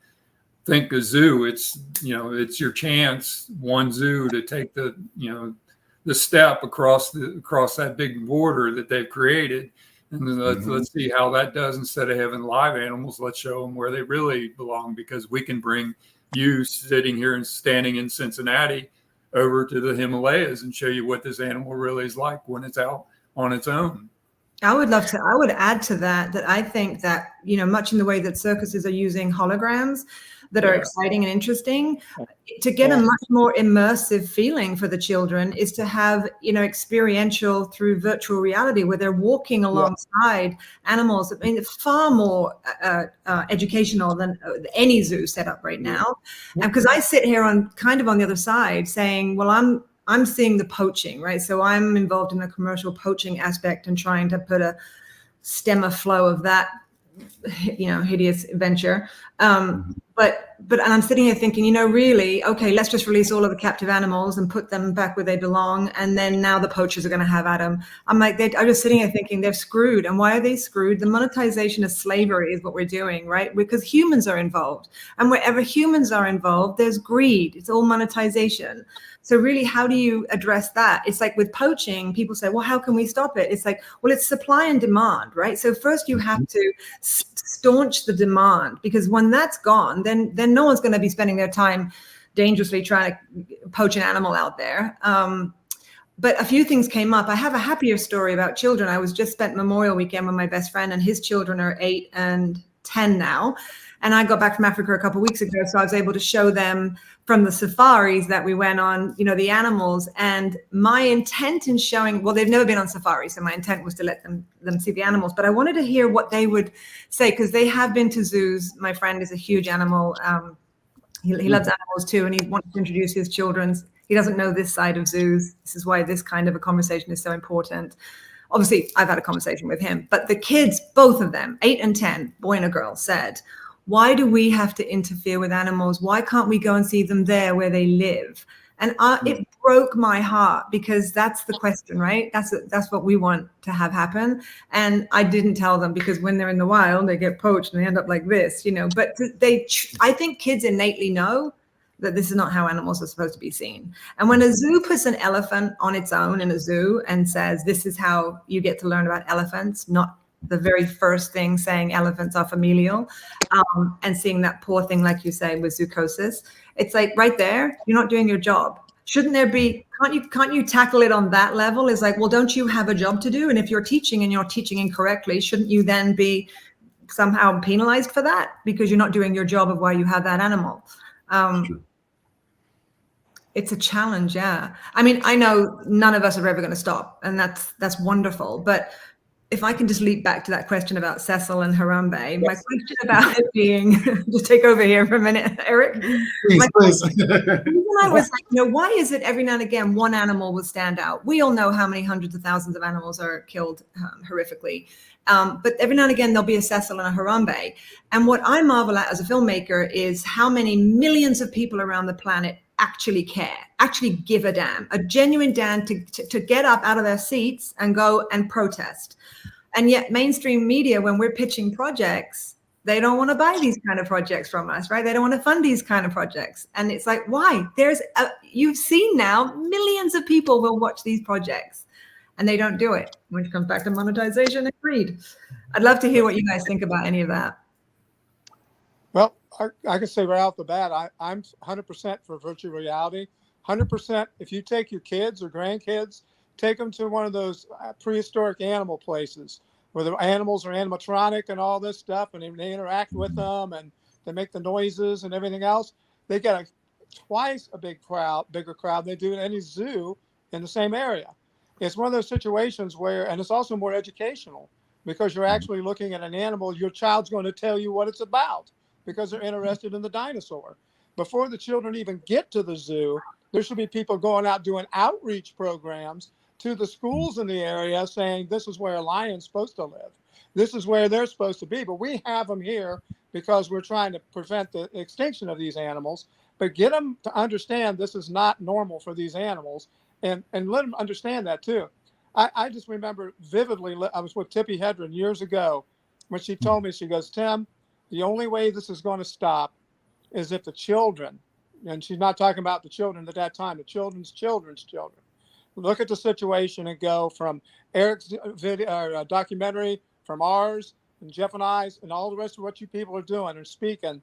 think a zoo, it's your chance, one zoo, to take the step across that big border that they've created. And then let's see how that does. Instead of having live animals, let's show them where they really belong, because we can bring you sitting here and standing in Cincinnati over to the Himalayas and show you what this animal really is like when it's out on its own. I would add to that I think that, much in the way that circuses are using holograms that are exciting and interesting, to get a much more immersive feeling for the children is to have, experiential through virtual reality where they're walking alongside animals. I mean, it's far more educational than any zoo set up right now. And because I sit here on the other side saying, well, I'm seeing the poaching, right? So I'm involved in the commercial poaching aspect and trying to put a stem of flow of that, hideous venture. But I'm sitting here thinking, really, okay, let's just release all of the captive animals and put them back where they belong. And then now the poachers are going to have at them. I'm like, I'm just sitting here thinking they're screwed. And why are they screwed? The monetization of slavery is what we're doing, right? Because humans are involved. And wherever humans are involved, there's greed. It's all monetization. So really, how do you address that? It's like with poaching, people say, well, how can we stop it? It's like, well, it's supply and demand, right? So first you have to staunch the demand, because when that's gone, then no one's going to be spending their time dangerously trying to poach an animal out there. But a few things came up. I have a happier story about children. I just spent Memorial Weekend with my best friend, and his children are 8 and 10 now. And I got back from Africa a couple of weeks ago, so I was able to show them from the safaris that we went on, the animals. And my intent in showing, well, they've never been on safari, so my intent was to let them see the animals. But I wanted to hear what they would say, because they have been to zoos. My friend is a huge animal. He loves animals too, and he wanted to introduce his children. He doesn't know this side of zoos. This is why this kind of a conversation is so important. Obviously, I've had a conversation with him, but the kids, both of them, 8 and 10, boy and a girl, said, why do we have to interfere with animals? Why can't we go and see them there where they live? And it broke my heart, because that's the question, right? That's what we want to have happen. And I didn't tell them, because when they're in the wild, they get poached and they end up like this, you know. But I think kids innately know that this is not how animals are supposed to be seen. And when a zoo puts an elephant on its own in a zoo and says, this is how you get to learn about elephants, not the very first thing saying elephants are familial, and seeing that poor thing, like you say, with zoochosis, it's like right there, you're not doing your job. Shouldn't there be, can't you tackle it on that level? It's like, well, don't you have a job to do? And if you're teaching and you're teaching incorrectly, shouldn't you then be somehow penalized for that, because you're not doing your job of why you have that animal? It's a challenge, yeah. I mean, I know none of us are ever going to stop, and that's wonderful. But if I can just leap back to that question about Cecil and Harambe, yes. My question about it being, just take over here for a minute, Erik. Please. I was like, you know, why is it every now and again one animal will stand out? We all know how many hundreds of thousands of animals are killed horrifically. But every now and again, there'll be a Cecil and a Harambe. And what I marvel at as a filmmaker is how many millions of people around the planet actually care, actually give a damn, a genuine damn to get up out of their seats and go and protest. And yet mainstream media, when we're pitching projects, they don't want to buy these kind of projects from us, right? They don't want to fund these kind of projects. And it's like, why? You've seen now millions of people will watch these projects and they don't do it, which comes back to monetization and greed. I'd love to hear what you guys think about any of that. Well, I can say right off the bat, I'm 100% for virtual reality. 100%. If you take your kids or grandkids, take them to one of those prehistoric animal places where the animals are animatronic and all this stuff, and they interact with them and they make the noises and everything else. They get twice a bigger crowd than they do in any zoo in the same area. It's one of those situations where, and it's also more educational, because you're actually looking at an animal. Your child's going to tell you what it's about, because they're interested in the dinosaur. Before the children even get to the zoo, there should be people going out doing outreach programs to the schools in the area saying, this is where a lion's supposed to live. This is where they're supposed to be. But we have them here because we're trying to prevent the extinction of these animals. But get them to understand this is not normal for these animals, and let them understand that too. I just remember vividly, I was with Tippi Hedren years ago when she told me, she goes, Tim, the only way this is going to stop is if the children, and she's not talking about the children at that time, the children's children, look at the situation and go from Erik's documentary, from ours, and Jeff and I's, and all the rest of what you people are doing and speaking.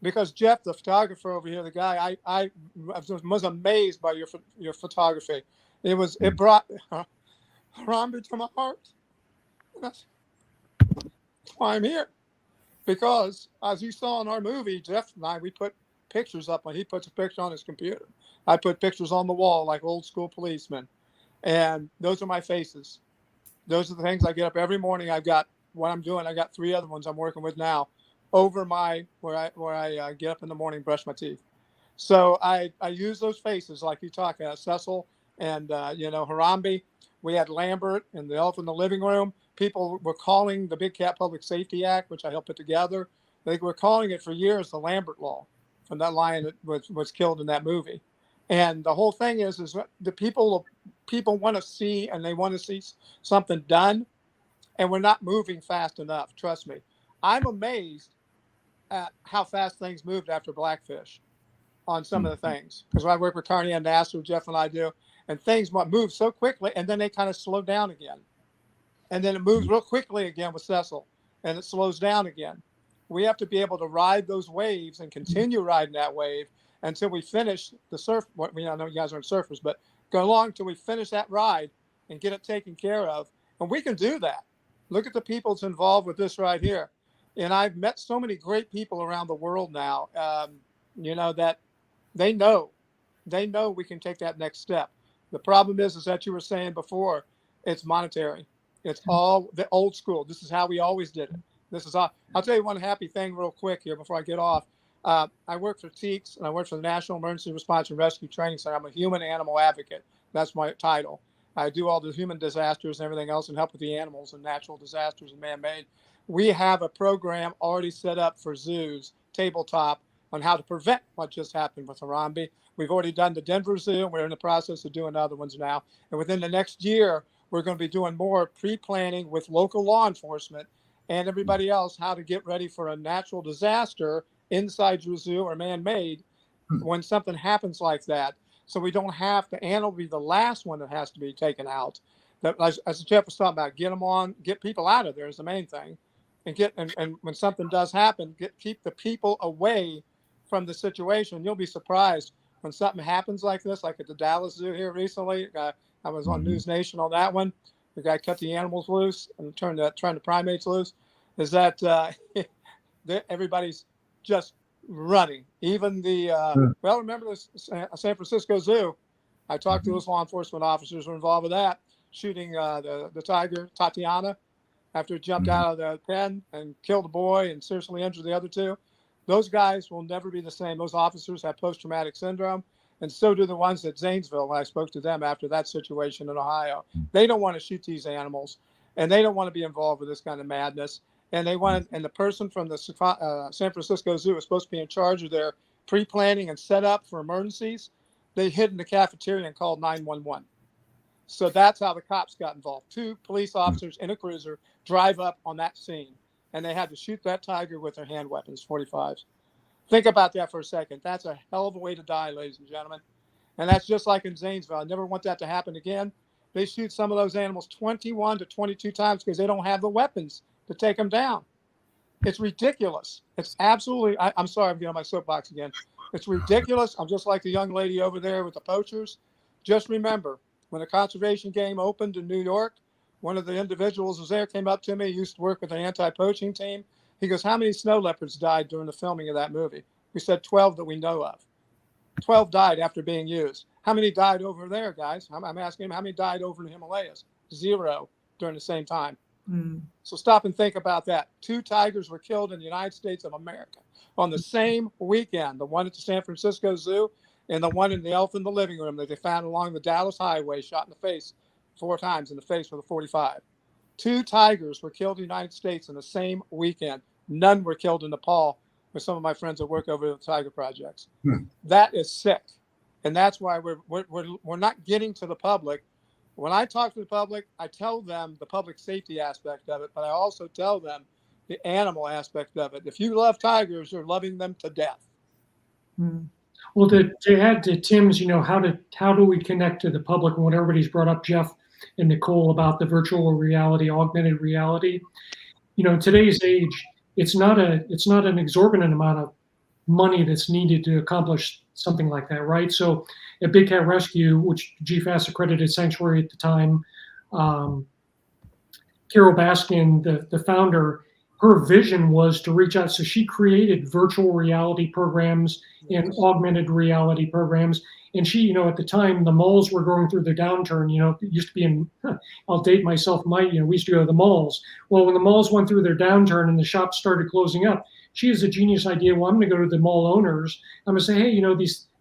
Because Jeff, the photographer over here, the guy, I was amazed by your photography. It brought Harambe to my heart. That's why I'm here. Because as you saw in our movie, Jeff and I, we put pictures up when he puts a picture on his computer. I put pictures on the wall like old school policemen. And those are my faces. Those are the things I get up every morning. I've got what I'm doing. I got 3 other ones I'm working with now over where I get up in the morning, brush my teeth. So I use those faces like you talk about, Cecil and, Harambe. We had Lambert and the elf in the living room. People were calling the Big Cat Public Safety Act, which I helped put together. They were calling it for years the Lambert Law, from that lion that was killed in that movie. And the whole thing is the people want to see, and they want to see something done, and we're not moving fast enough. Trust me. I'm amazed at how fast things moved after Blackfish on some of the things. Because I work with Carney and Nassau, Jeff and I do, and things move so quickly, and then they kind of slow down again. And then it moves real quickly again with Cecil, and it slows down again. We have to be able to ride those waves and continue riding that wave until we finish the surf. I know you guys aren't surfers, but go along till we finish that ride and get it taken care of. And we can do that. Look at the people that's involved with this right here. And I've met so many great people around the world now, that they know we can take that next step. The problem is that you were saying before, it's monetary. It's all the old school. This is how we always did it. This is I'll tell you one happy thing real quick here before I get off. I work for TEEX, and I work for the National Emergency Response and Rescue Training Center. I'm a human animal advocate. That's my title. I do all the human disasters and everything else and help with the animals and natural disasters and man-made. We have a program already set up for zoos, tabletop, on how to prevent what just happened with Harambe. We've already done the Denver Zoo, and we're in the process of doing other ones now. And within the next year, we're going to be doing more pre-planning with local law enforcement and everybody else how to get ready for a natural disaster inside your zoo or man-made when something happens like that. So we don't have the animal be the last one that has to be taken out. That, as Jeff was talking about, get people out of there is the main thing. And when something does happen, keep the people away from the situation. You'll be surprised when something happens like this, like at the Dallas Zoo here recently. I was on News Nation on that one. The guy cut the animals loose and turned the primates loose. Is that everybody's just running. Even well, remember this San Francisco Zoo? I talked to those law enforcement officers who were involved with that, shooting the tiger Tatiana after it jumped out of the pen and killed a boy and seriously injured the other two. Those guys will never be the same. Those officers have post-traumatic syndrome, and so do the ones at Zanesville when I spoke to them after that situation in Ohio. They don't want to shoot these animals, and they don't want to be involved with this kind of madness. And the person from the San Francisco Zoo was supposed to be in charge of their pre-planning and setup for emergencies. They hid in the cafeteria and called 911. So that's how the cops got involved. 2 police officers in a cruiser drive up on that scene, and they had to shoot that tiger with their hand weapons, 45s. Think about that for a second. That's a hell of a way to die, ladies and gentlemen. And that's just like in Zanesville. I never want that to happen again. They shoot some of those animals 21 to 22 times because they don't have the weapons to take them down. It's ridiculous. It's absolutely, I'm sorry, I'm getting on my soapbox again. It's ridiculous. I'm just like the young lady over there with the poachers. Just remember, when the conservation game opened in New York, one of the individuals was there, came up to me, used to work with the anti-poaching team. He goes, how many snow leopards died during the filming of that movie? We said 12 that we know of. 12 died after being used. How many died over there, guys? I'm asking him, how many died over in the Himalayas? 0 during the same time. So stop and think about that. 2 tigers were killed in the United States of America on the same weekend, the one at the San Francisco Zoo and the one in the elf in the living room that they found along the Dallas highway, shot in the face 4 times in the face with a 45. 2 tigers were killed in the United States in the same weekend. None were killed in Nepal with some of my friends that work over the tiger projects. That is sick. And that's why we're not getting to the public. When I talk to the public, I tell them the public safety aspect of it, but I also tell them the animal aspect of it. If you love tigers, you're loving them to death. Well, to add to Tim's, how do we connect to the public and what everybody's brought up, Jeff and Nicole, about the virtual reality, augmented reality. In today's age, it's not an exorbitant amount of money that's needed to accomplish something like that, right? So at Big Cat Rescue, which GFAS accredited sanctuary at the time, Carol Baskin, the founder, her vision was to reach out. So she created virtual reality programs and augmented reality programs. And she, at the time, the malls were going through their downturn. It used to be I'll date myself, we used to go to the malls. Well, when the malls went through their downturn and the shops started closing up, she has a genius idea. Well, I'm going to go to the mall owners. I'm going to say, hey,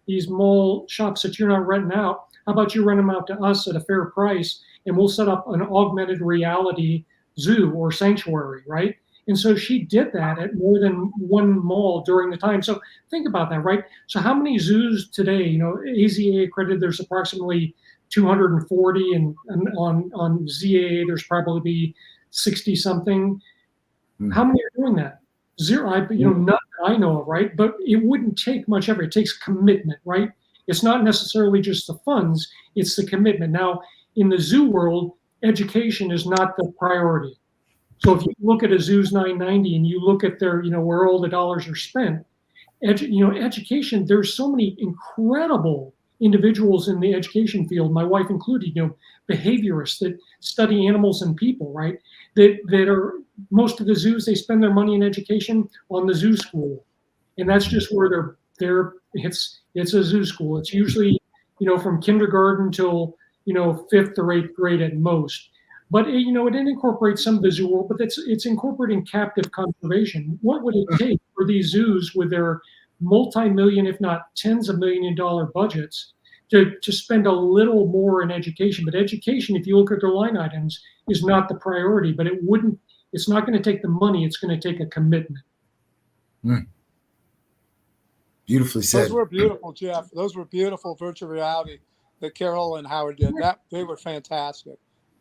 these mall shops that you're not renting out, how about you rent them out to us at a fair price, and we'll set up an augmented reality zoo or sanctuary, right? And so she did that at more than one mall during the time. So think about that, right? So how many zoos today, AZA accredited, there's approximately 240, and on ZAA, there's probably 60 something. How many are doing that? 0, none that I know of, right? But it wouldn't take much effort. It takes commitment, right? It's not necessarily just the funds, it's the commitment. Now, in the zoo world, education is not the priority. So if you look at a Zoo's 990 and you look at their, where all the dollars are spent, education, there's so many incredible individuals in the education field, my wife included, behaviorists that study animals and people, right? That are, most of the zoos, they spend their money in education on the zoo school. And that's just where it's a zoo school. It's usually, from kindergarten till, 5th or 8th grade at most. But it incorporates some of the zoo world, but it's incorporating captive conservation. What would it take for these zoos with their multi-million, if not tens of $million budgets, to spend a little more in education? But education, if you look at their line items, is not the priority. But it's not going to take the money. It's going to take a commitment. Beautifully said. Those were beautiful, Jeff. Those were beautiful virtual reality that Carol and Howard did. They were fantastic.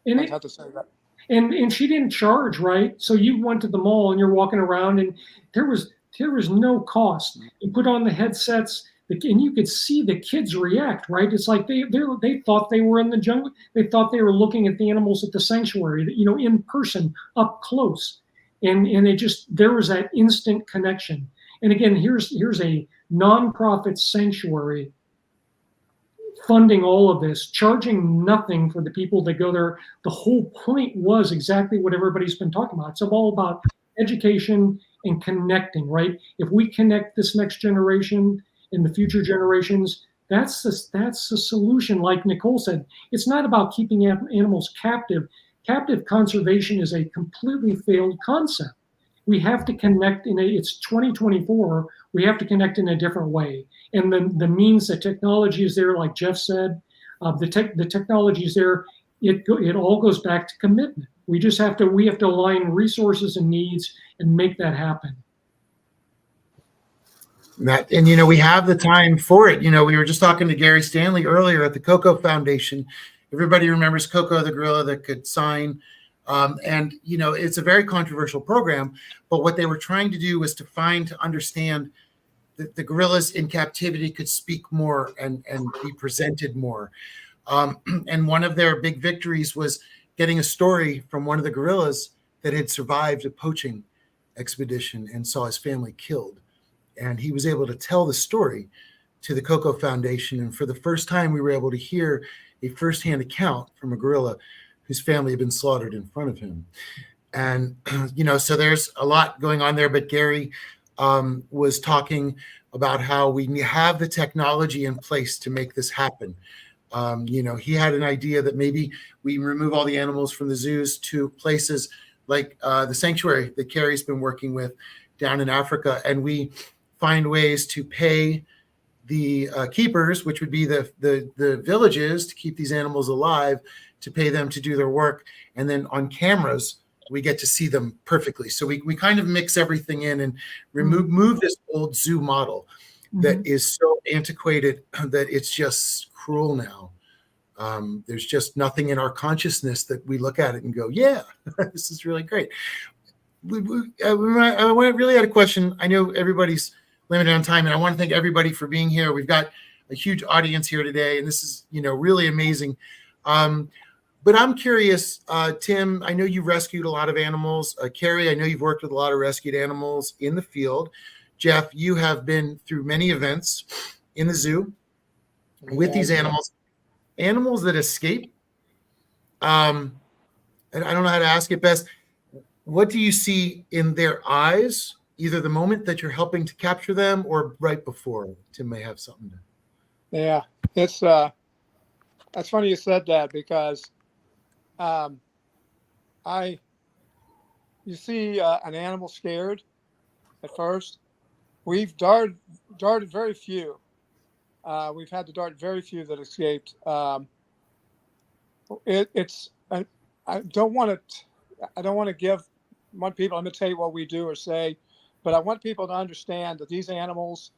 And I'd have to say that. And she didn't charge, right? So you went to the mall and you're walking around, and there was no cost. You put on the headsets, and you could see the kids react, right? It's like they thought they were in the jungle. They thought they were looking at the animals at the sanctuary, in person, up close, and there was that instant connection. And again, here's a nonprofit sanctuary funding all of this, charging nothing for the people that go there. The whole point was exactly what everybody's been talking about. It's all about education and connecting, right? If we connect this next generation and the future generations, that's the solution. Like Nicole said, it's not about keeping animals captive. Captive conservation is a completely failed concept. We have to connect it's 2024. We have to connect in a different way. And the means, the technology is there, like Jeff said, the technology is there. It all goes back to commitment. We have to align resources and needs and make that happen. And we have the time for it. We were just talking to Gary Stanley earlier at the Coco Foundation. Everybody remembers Coco, the gorilla that could sign. And it's a very controversial program, but what they were trying to do was to understand that the gorillas in captivity could speak more and be presented more. And one of their big victories was getting a story from one of the gorillas that had survived a poaching expedition and saw his family killed. And he was able to tell the story to the Coco Foundation. And for the first time, we were able to hear a firsthand account from a gorilla whose family had been slaughtered in front of him. And, so there's a lot going on there, but Gary was talking about how we have the technology in place to make this happen. He had an idea that maybe we remove all the animals from the zoos to places like the sanctuary that Carrie's been working with down in Africa, and we find ways to pay the keepers, which would be the villages, to keep these animals alive, to pay them to do their work. And then on cameras, we get to see them perfectly. So we kind of mix everything in and move this old zoo model that is so antiquated that it's just cruel now. There's just nothing in our consciousness that we look at it and go, yeah, this is really great. I really had a question. I know everybody's limited on time, and I want to thank everybody for being here. We've got a huge audience here today, and this is, really amazing. But I'm curious, Tim, I know you've rescued a lot of animals. Carrie, I know you've worked with a lot of rescued animals in the field. Jeff, you have been through many events in the zoo with these animals that escape. And I don't know how to ask it best. What do you see in their eyes, either the moment that you're helping to capture them or right before? Tim may have something to. Yeah, it's that's funny you said that, because you see an animal scared at first. We've darted very few. We've had to dart very few that escaped. I don't want to want people, I'm going to tell you what we do or say, but I want people to understand that these animals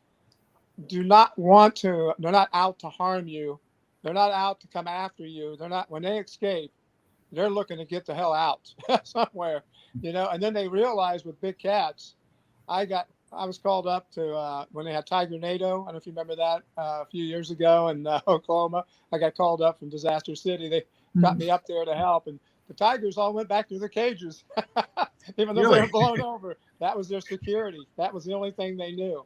they're not out to harm you. They're not out to come after you. When they escape, they're looking to get the hell out somewhere, and then they realize with big cats, I was called up to, when they had Tiger NATO. I don't know if you remember that a few years ago in Oklahoma. I got called up from Disaster City. They got me up there to help, and the tigers all went back to their cages, even though they were blown over. That was their security. That was the only thing they knew.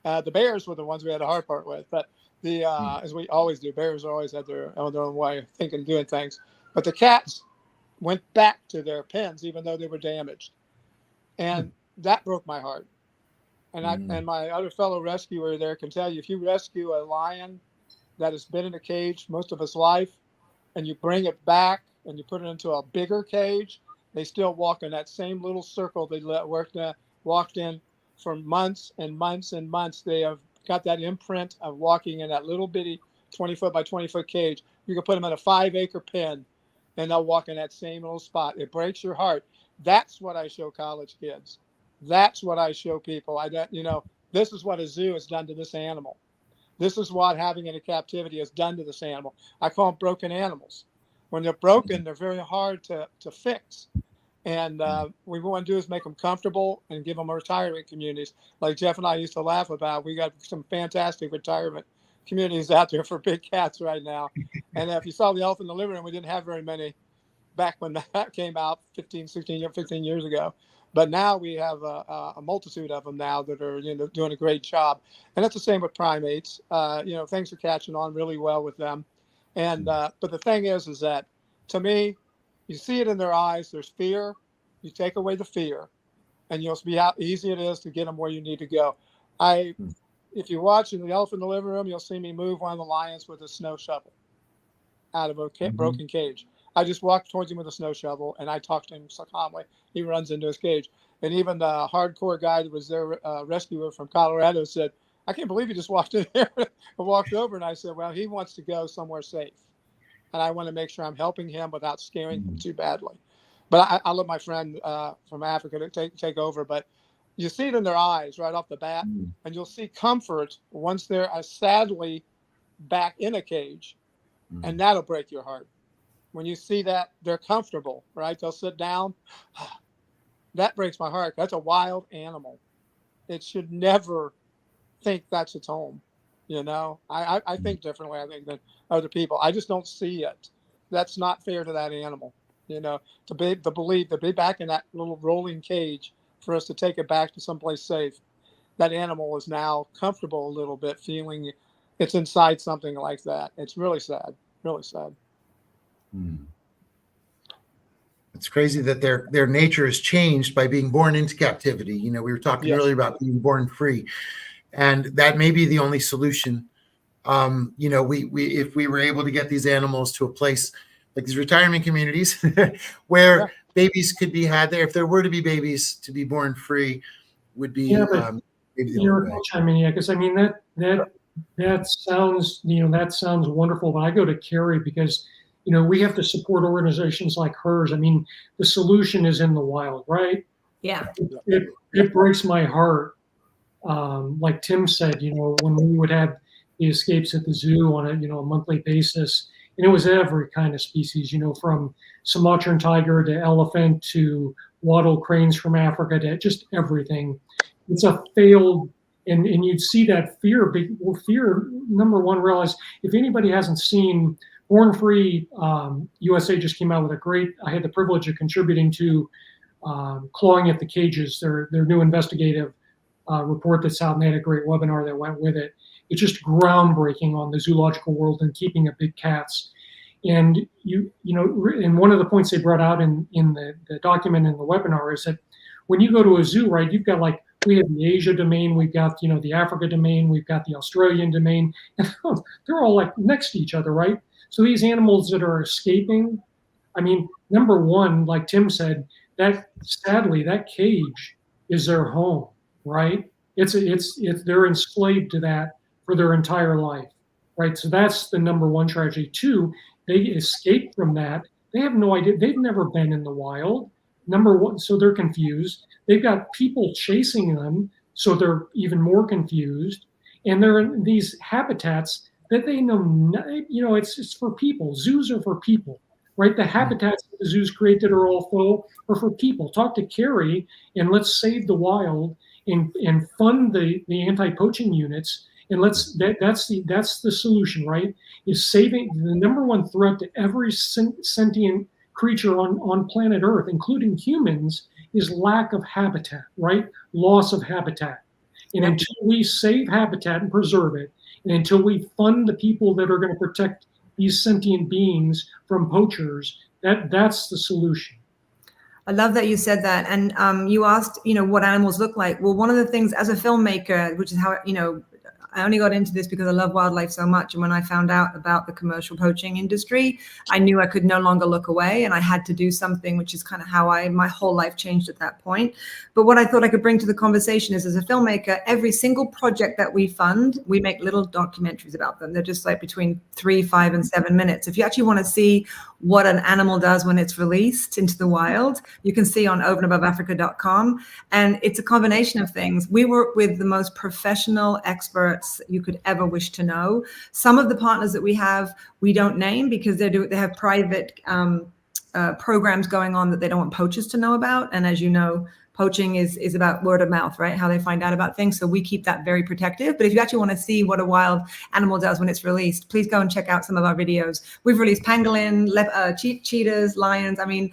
The bears were the ones we had a hard part with, but as we always do, bears always had their own way of thinking, doing things. But the cats went back to their pens, even though they were damaged, and that broke my heart. And my other fellow rescuer there can tell you, if you rescue a lion that has been in a cage most of its life, and you bring it back and you put it into a bigger cage, they still walk in that same little circle they walked in for months and months and months. They have got that imprint of walking in that little bitty 20-foot by 20-foot cage. You can put them in a 5-acre pen, and they'll walk in that same little spot. It breaks your heart. That's what I show college kids. That's what I show people. this is what a zoo has done to this animal. This is what having it in captivity has done to this animal. I call them broken animals. When they're broken, they're very hard to fix. And what we want to do is make them comfortable and give them retirement communities. Like Jeff and I used to laugh about, we got some fantastic retirement communities out there for big cats right now. And if you saw the elephant in the living room, we didn't have very many back when that came out 15 years ago. But now we have a multitude of them now that are doing a great job. And that's the same with primates. Things are catching on really well with them. And but the thing is that, to me, you see it in their eyes. There's fear. You take away the fear, and you'll see how easy it is to get them where you need to go. If you watch in the elephant in the living room, you'll see me move one of the lions with a snow shovel out of a broken cage. I just walked towards him with a snow shovel, and I talked to him so calmly. He runs into his cage. And even the hardcore guy that was their rescuer from Colorado said, I can't believe he just walked in there and walked over. And I said, well, he wants to go somewhere safe. And I want to make sure I'm helping him without scaring him too badly. But I let my friend from Africa to take over. But you see it in their eyes right off the bat. And you'll see comfort once they're sadly back in a cage. And that'll break your heart. When you see that they're comfortable, right? They'll sit down. That breaks my heart. That's a wild animal. It should never think that's its home. I think differently, I think, than other people. I just don't see it. That's not fair to that animal. To be back in that little rolling cage for us to take it back to someplace safe. That animal is now comfortable a little bit, feeling it's inside something like that. It's really sad. Really sad. It's crazy that their nature is changed by being born into captivity. We were talking earlier about being born free, and that may be the only solution. We if we were able to get these animals to a place like these retirement communities where babies could be had there, if there were to be babies to be born free, would be maybe the only way. Because that sounds wonderful. But I go to Carrie because we have to support organizations like hers. The solution is in the wild, right? Yeah. It breaks my heart. Like Tim said, when we would have the escapes at the zoo on a monthly basis, and it was every kind of species, from Sumatran tiger to elephant to wattle cranes from Africa to just everything. It's a failed, and you'd see that fear. Fear, number one, realize if anybody hasn't seen Born Free, USA just came out with I had the privilege of contributing to Clawing at the Cages, their new investigative report that's out, and they had a great webinar that went with it. It's just groundbreaking on the zoological world and keeping of big cats. And and one of the points they brought out in the document in the webinar is that when you go to a zoo, right, you've got we have the Asia domain, we've got the Africa domain, we've got the Australian domain, and they're all next to each other, right? So these animals that are escaping, number one, like Tim said, that sadly that cage is their home, right? They're enslaved to that for their entire life, right? So that's the number one tragedy. Two, they escape from that. They have no idea. They've never been in the wild. Number one, so they're confused. They've got people chasing them, so they're even more confused. And they're in these habitats that they know, it's for people. Zoos are for people, right? The habitats that the zoos created are all for people. Talk to Carrie and let's save the wild and fund the anti-poaching units. And that's the solution, right? Is saving the number one threat to every sentient creature on planet Earth, including humans, is lack of habitat, right? Loss of habitat. And until we save habitat and preserve it, and until we fund the people that are going to protect these sentient beings from poachers, that's the solution. I love that you said that. And you asked, what animals look like. Well, one of the things as a filmmaker, which is how, I only got into this because I love wildlife so much. And when I found out about the commercial poaching industry, I knew I could no longer look away, and I had to do something, which is kind of how my whole life changed at that point. But what I thought I could bring to the conversation is, as a filmmaker, every single project that we fund, we make little documentaries about them. They're just like between 3, 5, and 7 minutes. If you actually want to see what an animal does when it's released into the wild, you can see on overandaboveafrica.com. And it's a combination of things. We work with the most professional experts you could ever wish to know. Some of the partners that we have, we don't name because they have private programs going on that they don't want poachers to know about. And as you know, poaching is about word of mouth, right? How they find out about things. So we keep that very protective. But if you actually want to see what a wild animal does when it's released, please go and check out some of our videos. We've released pangolin, cheetahs, lions. I mean,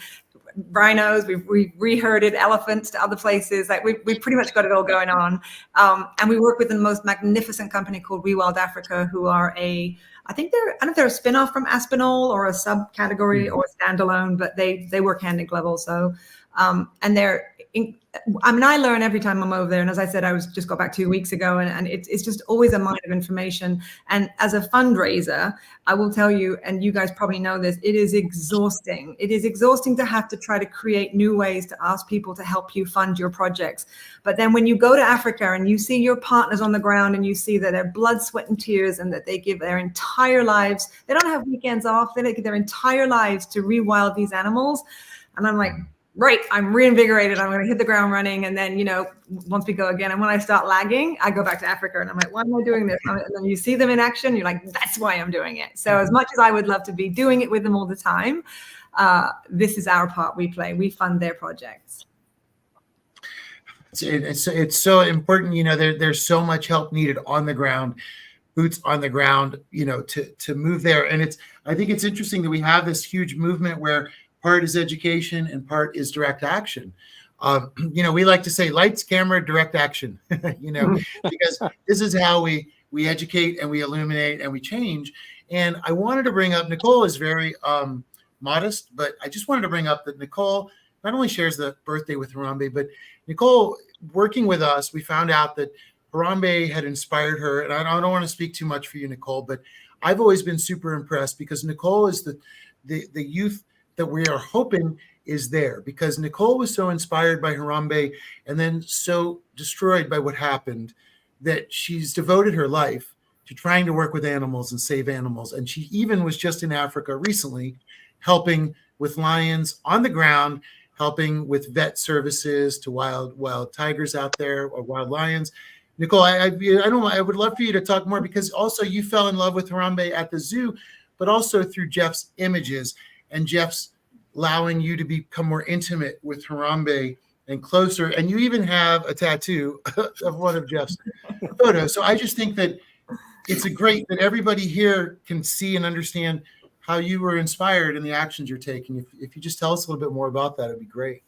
rhinos. We've reherded elephants to other places. Like we pretty much got it all going on. And we work with the most magnificent company called We Wild Africa, who are I don't know if they're a spin-off from Aspinall or a subcategory or a standalone, but they work hand in glove also. And I learn every time I'm over there. And as I said, I just got back 2 weeks ago, and it's just always a mine of information. And as a fundraiser, I will tell you, and you guys probably know this, it is exhausting. It is exhausting to have to try to create new ways to ask people to help you fund your projects. But then when you go to Africa and you see your partners on the ground and you see that they're blood, sweat, and tears, and that they give their entire lives, they don't have weekends off, they give their entire lives to rewild these animals. And I'm like, right, I'm reinvigorated. I'm going to hit the ground running. And then, once we go again, and when I start lagging, I go back to Africa and I'm like, why am I doing this? And then you see them in action. You're like, that's why I'm doing it. So as much as I would love to be doing it with them all the time, this is our part we play. We fund their projects. It's so important. There's so much help needed on the ground, boots on the ground, to move there. And I think it's interesting that we have this huge movement where part is education and part is direct action. We like to say lights, camera, direct action, because this is how we educate and we illuminate and we change. And I wanted to bring up, Nicole is very modest, but I just wanted to bring up that Nicole not only shares the birthday with Harambe, but Nicole, working with us, we found out that Harambe had inspired her. And I don't want to speak too much for you, Nicole, but I've always been super impressed because Nicole is the youth that we are hoping is there, because Nicole was so inspired by Harambe and then so destroyed by what happened that she's devoted her life to trying to work with animals and save animals. And she even was just in Africa recently, helping with lions on the ground, helping with vet services to wild tigers out there or wild lions. Nicole, I would love for you to talk more, because also you fell in love with Harambe at the zoo, but also through Jeff's images and Jeff's allowing you to become more intimate with Harambe and closer. And you even have a tattoo of one of Jeff's photos. So I just think that it's great that everybody here can see and understand how you were inspired in the actions you're taking. If you just tell us a little bit more about that, it'd be great.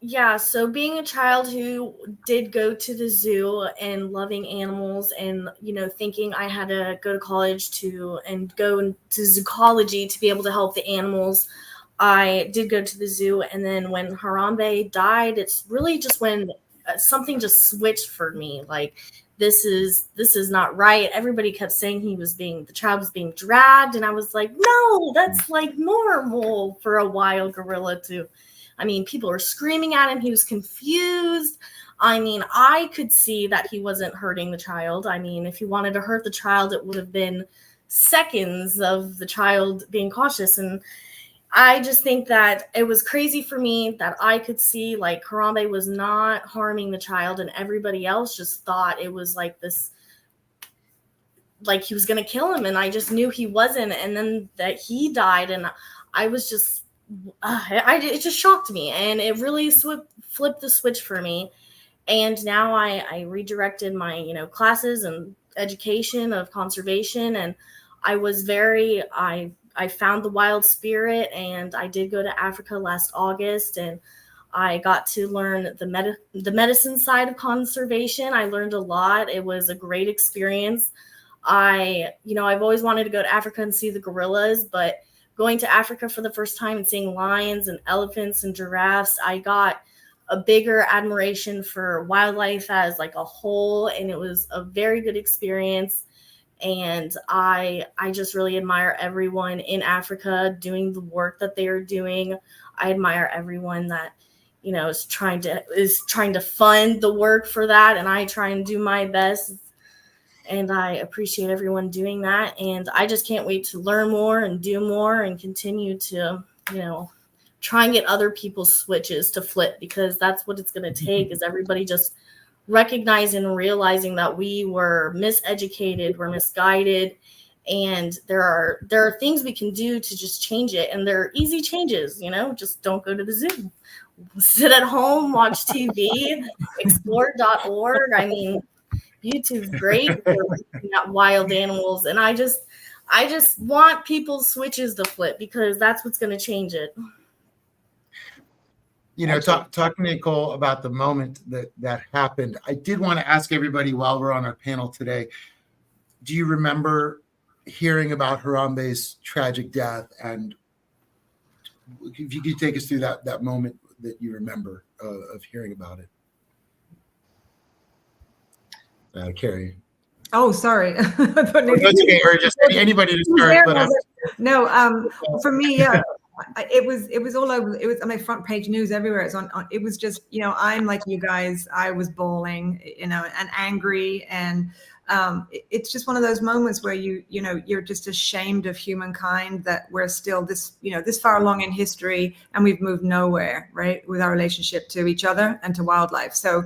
Yeah, so being a child who did go to the zoo and loving animals and, thinking I had to go to college and go into zoology to be able to help the animals, I did go to the zoo. And then when Harambe died, it's really just when something just switched for me. Like, this is not right. Everybody kept saying the child was being dragged. And I was like, no, that's like normal for a wild gorilla to. People were screaming at him. He was confused. I could see that he wasn't hurting the child. If he wanted to hurt the child, it would have been seconds of the child being cautious. And I just think that it was crazy for me that I could see like Harambe was not harming the child and everybody else just thought it was like this, like he was going to kill him. And I just knew he wasn't. And then that he died. And I was just, it just shocked me, and it really flipped the switch for me. And now I redirected my classes and education of conservation, and I found the wild spirit, and I did go to Africa last August, and I got to learn the medicine side of conservation. I learned a lot. It was a great experience. I've always wanted to go to Africa and see the gorillas, but going to Africa for the first time and seeing lions and elephants and giraffes, I got a bigger admiration for wildlife as like a whole, and it was a very good experience. And I just really admire everyone in Africa doing the work that they are doing. I admire everyone that, you know, is trying to fund the work for that, and I try and do my best. And I appreciate everyone doing that. And I just can't wait to learn more and do more and continue to, you know, try and get other people's switches to flip, because that's what it's going to take, is everybody just recognizing and realizing that we were miseducated, we're misguided, and there are things we can do to just change it. And they're easy changes, you know, just don't go to the zoo. Sit at home, watch TV, explore.org. I mean, YouTube's great for looking at wild animals, and I just want people's switches to flip, because that's what's going to change it. You know, talking to Nicole about the moment that happened, I did want to ask everybody while we're on our panel today, do you remember hearing about Harambe's tragic death? And if you could take us through that moment that you remember of hearing about it. Carrie. Oh, sorry. That's okay, or just anybody to start. But no, for me, yeah, it was all over. It was on my front page news everywhere. It's on. It was just, you know, I'm like you guys. I was bawling, you know, and angry, and it's just one of those moments where you know, you're just ashamed of humankind, that we're still this, you know, this far along in history, and we've moved nowhere, right, with our relationship to each other and to wildlife. So.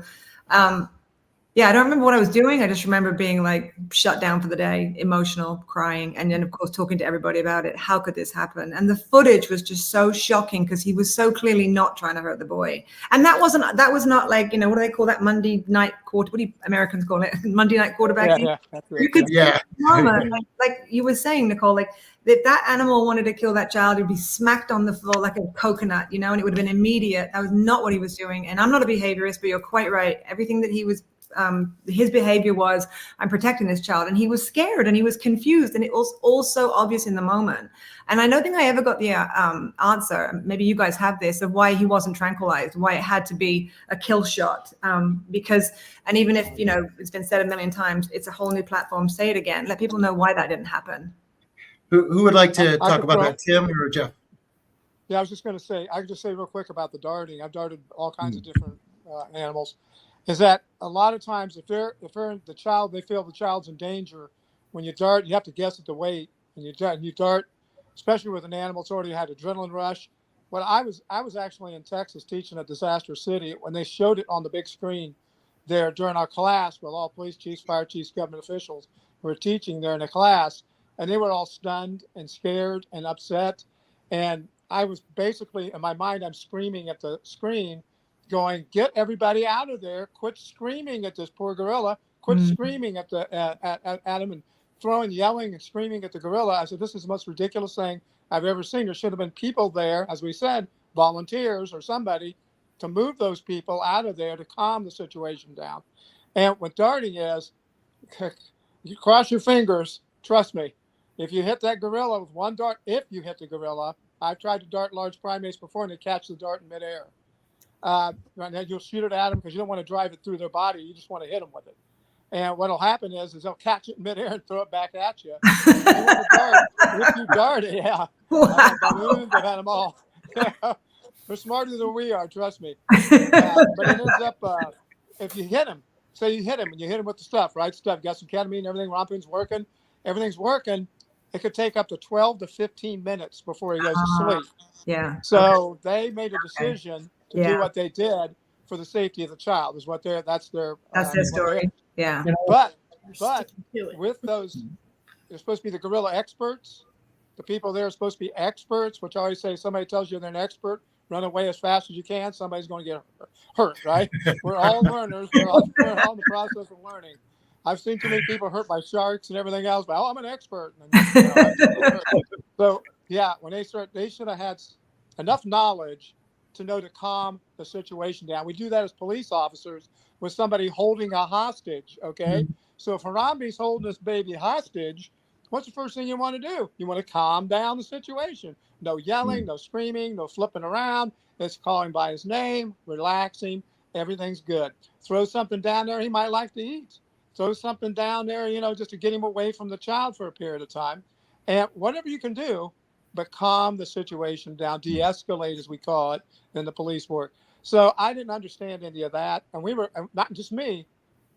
Yeah, I don't remember what I was doing. I just remember being like shut down for the day, emotional, crying, and then of course talking to everybody about it. How could this happen? And the footage was just so shocking, because he was so clearly not trying to hurt the boy. And that was not like, you know, what do they call that, Monday night quarter? What do Americans call it? Monday night quarterbacking. Yeah, that's right. You could yeah, like you were saying, Nicole, like if that animal wanted to kill that child, he'd be smacked on the floor like a coconut, you know, and it would have been immediate. That was not what he was doing. And I'm not a behaviorist, but you're quite right. Everything that he was his behavior was, I'm protecting this child, and he was scared and he was confused, and it was also obvious in the moment. And I don't think I ever got the answer, maybe you guys have this, of why he wasn't tranquilized, why it had to be a kill shot, because, and even if, you know, it's been said a million times, it's a whole new platform, say it again, let people know why that didn't happen. Who would like to I talk about that, Tim or Jeff? Yeah, I was just going to say, I could just say real quick about the darting. I've darted all kinds of different animals. Is that a lot of times if they're the child, they feel the child's in danger. When you dart, you have to guess at the weight, and you dart, especially with an animal that's already had adrenaline rush. When I was actually in Texas teaching at Disaster City, when they showed it on the big screen there during our class with all police chiefs, fire chiefs, government officials who were teaching there in the class, and they were all stunned and scared and upset. And I was basically, in my mind, I'm screaming at the screen, going, get everybody out of there, quit screaming at this poor gorilla, quit screaming at him, and yelling and screaming at the gorilla. I said, this is the most ridiculous thing I've ever seen. There should have been people there, as we said, volunteers or somebody, to move those people out of there to calm the situation down. And what darting is, you cross your fingers, trust me, if you hit that gorilla with one dart, if you hit the gorilla, I've tried to dart large primates before, and they catch the dart in midair. You'll shoot it at them because you don't want to drive it through their body. You just want to hit them with it. And what'll happen is they'll catch it in midair and throw it back at you. If you dart it, yeah. Wow. Balloons, I've had them all. They're smarter than we are, trust me. But it ends up, if you hit him, say you hit him and you hit him with the stuff, right? Stuff, got some ketamine, everything, romping's working, everything's working. It could take up to 12 to 15 minutes before he goes to sleep. Yeah. So they made a decision to do what they did for the safety of the child. Is what that's their story. Yeah. But with those, they're supposed to be the gorilla experts. The people there are supposed to be experts, which I always say, somebody tells you they're an expert, run away as fast as you can. Somebody's going to get hurt, right? We're all learners. We're all in the process of learning. I've seen too many people hurt by sharks and everything else, but I'm an expert. And, so yeah, when they should have had enough knowledge to know to calm the situation down. We do that as police officers with somebody holding a hostage. Okay. So if Harambe's holding this baby hostage, what's the first thing you want to do? You want to calm down the situation. No yelling, no screaming, no flipping around. It's calling by his name, relaxing. Everything's good. Throw something down there he might like to eat. Throw something down there, just to get him away from the child for a period of time. And whatever you can do, but calm the situation down, de-escalate, as we call it in the police work. So I didn't understand any of that. And we were, not just me,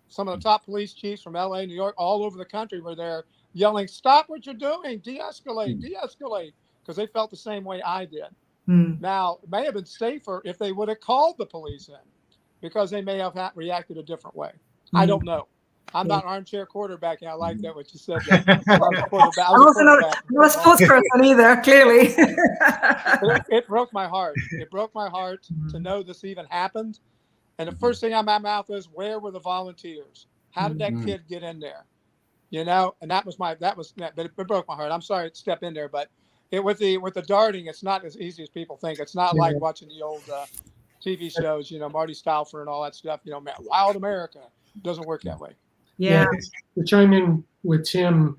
some of the top police chiefs from LA, New York, all over the country were there yelling, stop what you're doing, de-escalate, de-escalate, because they felt the same way I did. Now, it may have been safer if they would have called the police in, because they may have reacted a different way. I don't know. I'm not an armchair quarterback, and I like that what you said. That. I wasn't a sports person either, clearly. It broke my heart. It broke my heart to know this even happened. And the first thing out of my mouth is, where were the volunteers? How did that kid get in there? And that was but it broke my heart. I'm sorry to step in there, but with the darting, it's not as easy as people think. It's not like watching the old TV shows, Marty Stauffer and all that stuff, Wild America. It doesn't work that way. Yeah. To chime in with Tim,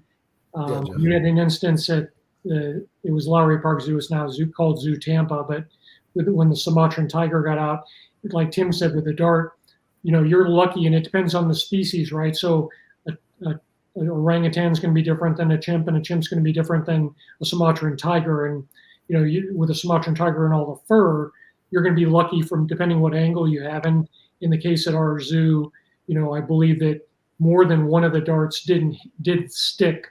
you had an instance at it was Lowry Park Zoo. It's now called Zoo Tampa, but when the Sumatran tiger got out, like Tim said with the dart, you're lucky, and it depends on the species, right? So an orangutan's going to be different than a chimp, and a chimp's going to be different than a Sumatran tiger. And with a Sumatran tiger and all the fur, you're going to be lucky from depending what angle you have. And in the case at our zoo, I believe that more than one of the darts did stick.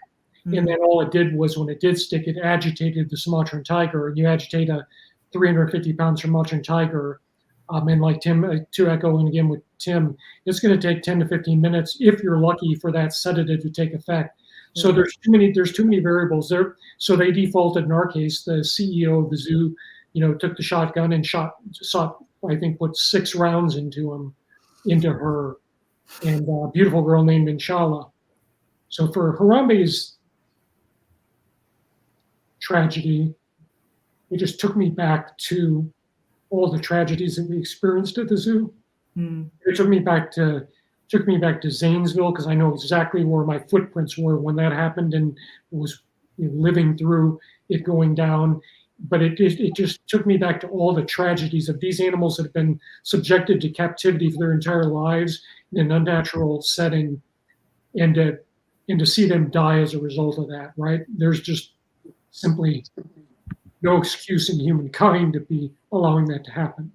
And then all it did was, when it did stick, it agitated the Sumatran tiger. And you agitate a 350-pound Sumatran tiger, and like Tim, to echo, and again with Tim, it's going to take 10 to 15 minutes if you're lucky for that sedative to take effect. So there's too many variables there. So they defaulted in our case. The CEO of the zoo, took the shotgun and put 6 rounds into her, and a beautiful girl named Inshallah. So for Harambe's tragedy, it just took me back to all the tragedies that we experienced at the zoo. It took me back to Zanesville, because I know exactly where my footprints were when that happened, and was living through it going down. But it just took me back to all the tragedies of these animals that have been subjected to captivity for their entire lives in an unnatural setting, and to see them die as a result of that, right? There's just simply no excuse in humankind to be allowing that to happen.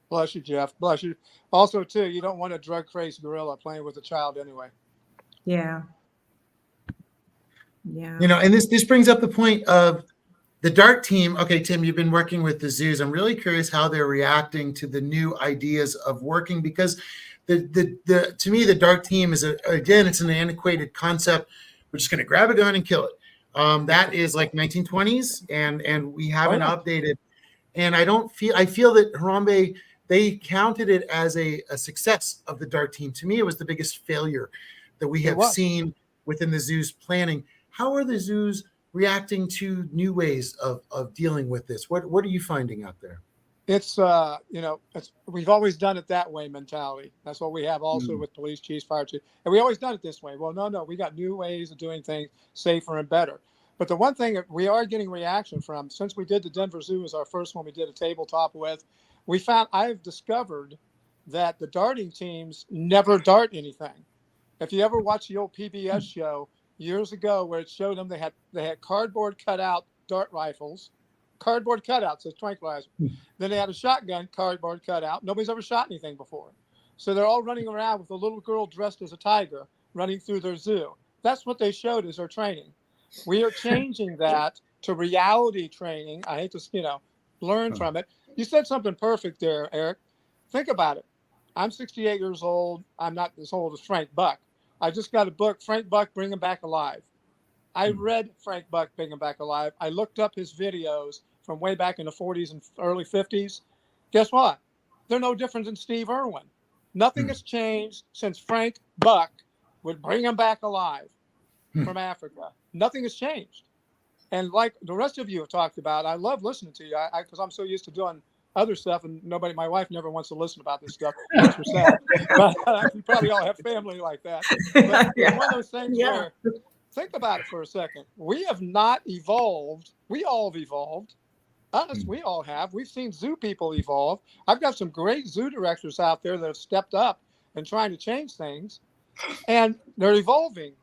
Bless you, Jeff. Bless you. Also, too, you don't want a drug-crazed gorilla playing with a child anyway. Yeah. Yeah. And this brings up the point of the dart team. Okay, Tim, you've been working with the zoos. I'm really curious how they're reacting to the new ideas of working, because to me, the dart team is it's an antiquated concept. We're just going to grab a gun and kill it. That is like 1920s, and we haven't updated. And I feel that Harambe, they counted it as a success of the dart team. To me, it was the biggest failure that we have seen within the zoo's planning. How are the zoos reacting to new ways of dealing with this? What are you finding out there? It's we've always done it that way mentality. That's what we have also with police chiefs, fire chiefs, and we always done it this way. Well, no, we got new ways of doing things safer and better. But the one thing that we are getting reaction from, since we did the Denver Zoo as our first one we did a tabletop with, I've discovered that the darting teams never dart anything. If you ever watch the old PBS show years ago where it showed them, they had cardboard cutout dart rifles, cardboard cutouts as tranquilizer. Then they had a shotgun, cardboard cutout. Nobody's ever shot anything before. So they're all running around with a little girl dressed as a tiger running through their zoo. That's what they showed as their training. We are changing that to reality training. I hate to, learn from it. You said something perfect there, Eric. Think about it. I'm 68 years old. I'm not as old as Frank Buck. I just got a book, Frank Buck, Bring Him Back Alive. I read Frank Buck, Bring Him Back Alive. I looked up his videos from way back in the 40s and early 50s. Guess what? They're no different than Steve Irwin. Nothing has changed since Frank Buck would bring him back alive from Africa. Nothing has changed. And like the rest of you have talked about, I love listening to you because I'm so used to doing other stuff, and my wife never wants to listen about this stuff. That's sad. But you probably all have family like that. But it's one of those things where think about it for a second. We have not evolved. We all have evolved. Us, we all have. We've seen zoo people evolve. I've got some great zoo directors out there that have stepped up and trying to change things, and they're evolving.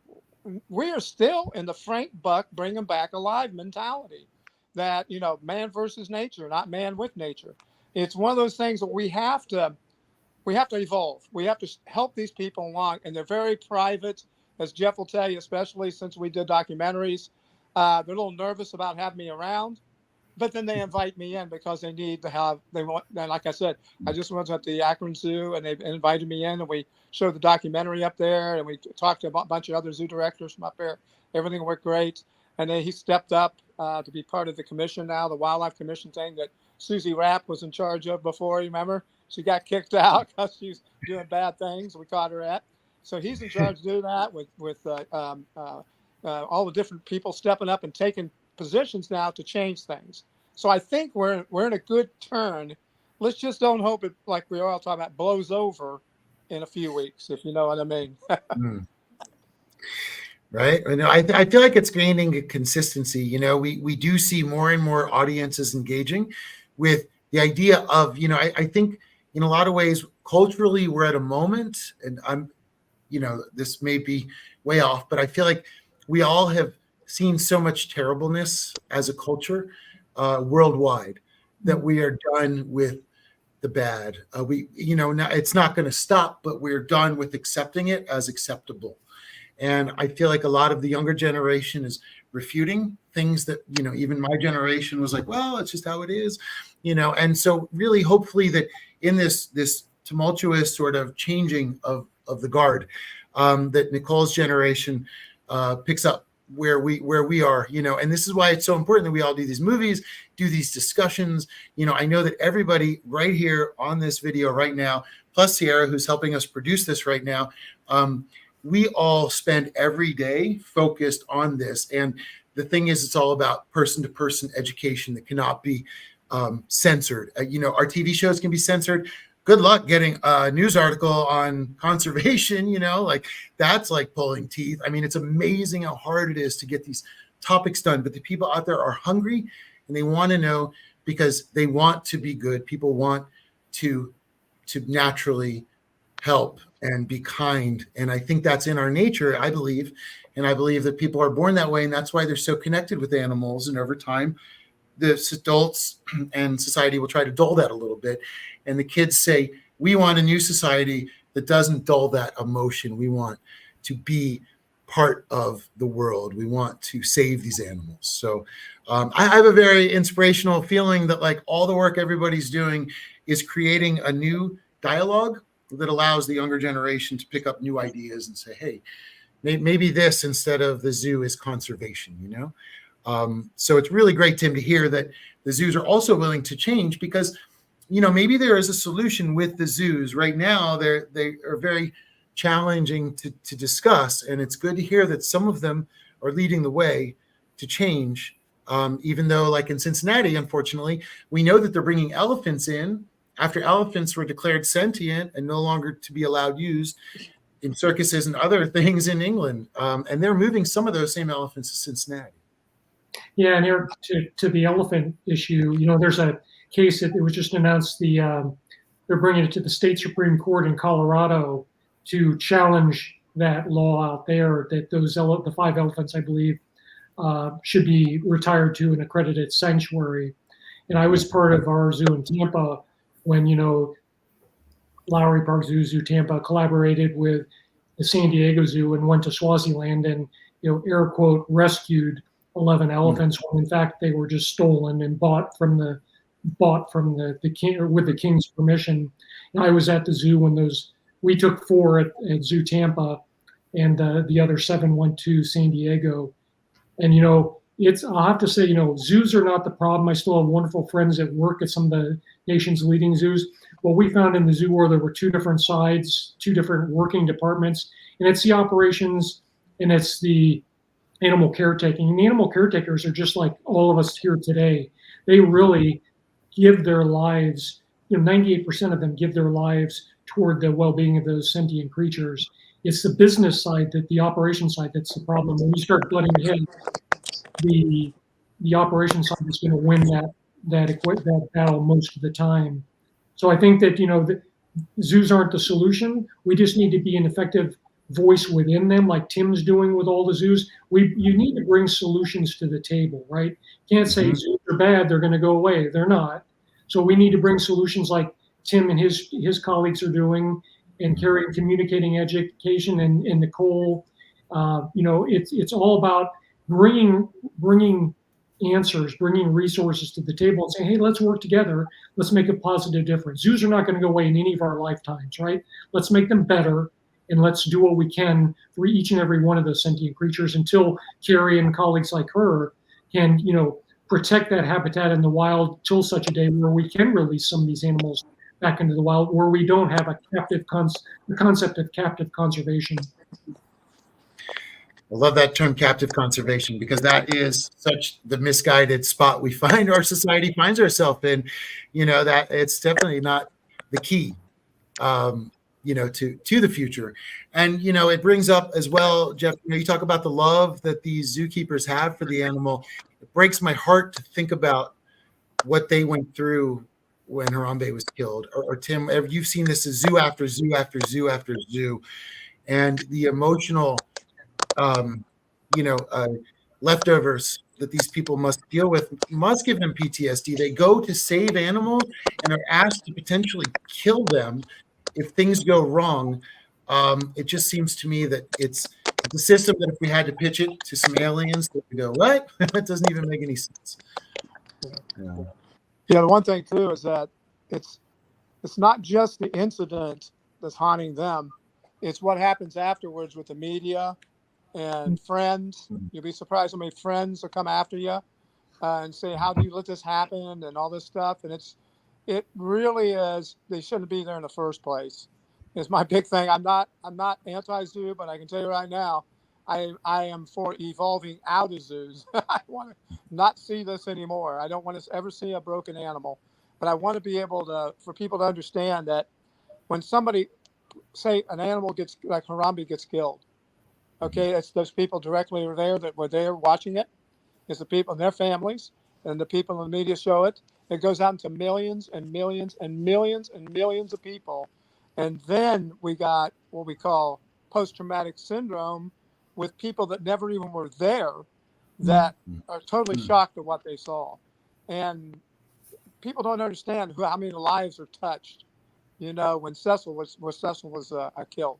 We are still in the Frank Buck bring them back alive mentality that, man versus nature, not man with nature. It's one of those things that we have to evolve. We have to help these people along, and they're very private, as Jeff will tell you, especially since we did documentaries. They're a little nervous about having me around, but then they invite me in because they want, and like I said, I just went at the Akron Zoo and they invited me in, and we showed the documentary up there, and we talked to a bunch of other zoo directors from up there. Everything worked great. And then he stepped up to be part of the commission now, the Wildlife Commission thing that Susie Rapp was in charge of before, you remember? She got kicked out because she's doing bad things. We caught her at. So he's in charge of doing that with all the different people stepping up and taking positions now to change things. So I think we're in a good turn. Let's just don't hope it, like we are all talking about, blows over in a few weeks, if you know what I mean. Right. I feel like it's gaining a consistency. We do see more and more audiences engaging with the idea of, I think in a lot of ways, culturally, we're at a moment, and this may be way off, but I feel like we all have seen so much terribleness as a culture worldwide that we are done with the bad. Now it's not going to stop, but we're done with accepting it as acceptable. And I feel like a lot of the younger generation is refuting things that, even my generation was like, well, it's just how it is, and so really hopefully that in this tumultuous sort of changing of the guard, that Nicole's generation picks up where we are, and this is why it's so important that we all do these movies, do these discussions. I know that everybody right here on this video right now, plus Sierra, who's helping us produce this right now, we all spend every day focused on this. And the thing is, it's all about person-to-person education that cannot be censored. Our TV shows can be censored. Good luck getting a news article on conservation, like that's like pulling teeth. I mean, it's amazing how hard it is to get these topics done, but the people out there are hungry and they want to know because they want to be good. People want to naturally help and be kind. And I think that's in our nature, I believe. And I believe that people are born that way. And that's why they're so connected with animals. And over time, the adults and society will try to dull that a little bit. And the kids say, we want a new society that doesn't dull that emotion. We want to be part of the world. We want to save these animals. So I have a very inspirational feeling that like all the work everybody's doing is creating a new dialogue that allows the younger generation to pick up new ideas and say, hey, maybe this instead of the zoo is conservation, So it's really great, Tim, to hear that the zoos are also willing to change because, maybe there is a solution with the zoos. Right now, they are very challenging to discuss. And it's good to hear that some of them are leading the way to change, even though like in Cincinnati, unfortunately, we know that they're bringing elephants in after elephants were declared sentient and no longer to be allowed used in circuses and other things in England. And they're moving some of those same elephants to Cincinnati. Yeah, and Eric, to the elephant issue, there's a case that it was just announced. They're bringing it to the state Supreme Court in Colorado to challenge that law out there that the 5 elephants, I believe, should be retired to an accredited sanctuary. And I was part of our zoo in Tampa when Lowry Park Zoo Tampa collaborated with the San Diego Zoo and went to Swaziland and air quote rescued 11 elephants when in fact they were just stolen and bought from the king or with the king's permission. And I was at the zoo when we took 4 at Zoo Tampa, and the other 7 went to San Diego. And I'll have to say, zoos are not the problem. I still have wonderful friends that work at some of the nation's leading zoos. What we found in the zoo were there were 2 different sides, 2 different working departments, and it's the operations and it's the animal caretaking. And the animal caretakers are just like all of us here today. They really give their lives, 98% of them give their lives toward the well-being of those sentient creatures. It's the business side, that the operation side, that's the problem. When you start butting heads, the operation side is going to win that battle most of the time. So I think that, the zoos aren't the solution. We just need to be an effective voice within them, like Tim's doing with all the zoos. You need to bring solutions to the table, right? You can't say zoos are bad, they're going to go away. They're not. So we need to bring solutions like Tim and his colleagues are doing, and carrying communicating education, and Nicole. It's all about bringing answers, bringing resources to the table, and saying, hey, let's work together. Let's make a positive difference. Zoos are not going to go away in any of our lifetimes, right? Let's make them better, and let's do what we can for each and every one of those sentient creatures until Carrie and colleagues like her can, protect that habitat in the wild till such a day where we can release some of these animals back into the wild, where we don't have the concept of captive conservation. I love that term, captive conservation, because that is such the misguided spot we find our society finds ourselves in. That it's definitely not the key, to the future. And it brings up as well, Jeff. You talk about the love that these zookeepers have for the animal. It breaks my heart to think about what they went through when Harambe was killed. Or Tim, you've seen this as zoo after zoo after zoo after zoo, and the emotional leftovers that these people must deal with must give them PTSD. They go to save animals and are asked to potentially kill them if things go wrong. It just seems to me that it's a system that if we had to pitch it to some aliens, they would go, what? That doesn't even make any sense. Yeah, the one thing too is that it's not just the incident that's haunting them. It's what happens afterwards with the media and friends. You'll be surprised how many friends will come after you and say, how do you let this happen, and all this stuff. And it really is, they shouldn't be there in the first place. It's my big thing. I'm not anti-zoo, but I can tell you right now, I am for evolving out of zoos. I want to not see this anymore. I don't want to ever see a broken animal, but I want to be able for people to understand that when somebody, say an animal like Harambe gets killed, okay, it's those people directly there that were there watching it. It's the people and their families, and the people in the media show it. It goes out into millions and millions and millions and millions of people. And then we got what we call post-traumatic syndrome with people that never even were there, that are totally shocked at what they saw. And people don't understand how many lives are touched, when Cecil was killed,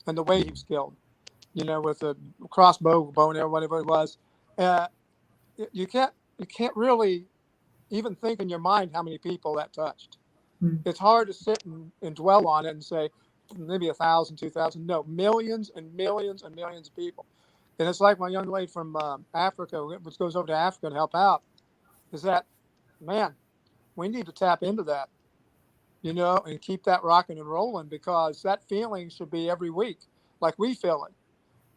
and the way he was killed, with a crossbow bone or whatever it was. You can't really even think in your mind how many people that touched. It's hard to sit and dwell on it and say maybe 1,000, 2,000. No, millions and millions and millions of people. And it's like my young lady from Africa, which goes over to Africa and help out, is that, man, we need to tap into that, and keep that rocking and rolling, because that feeling should be every week, like we feel it.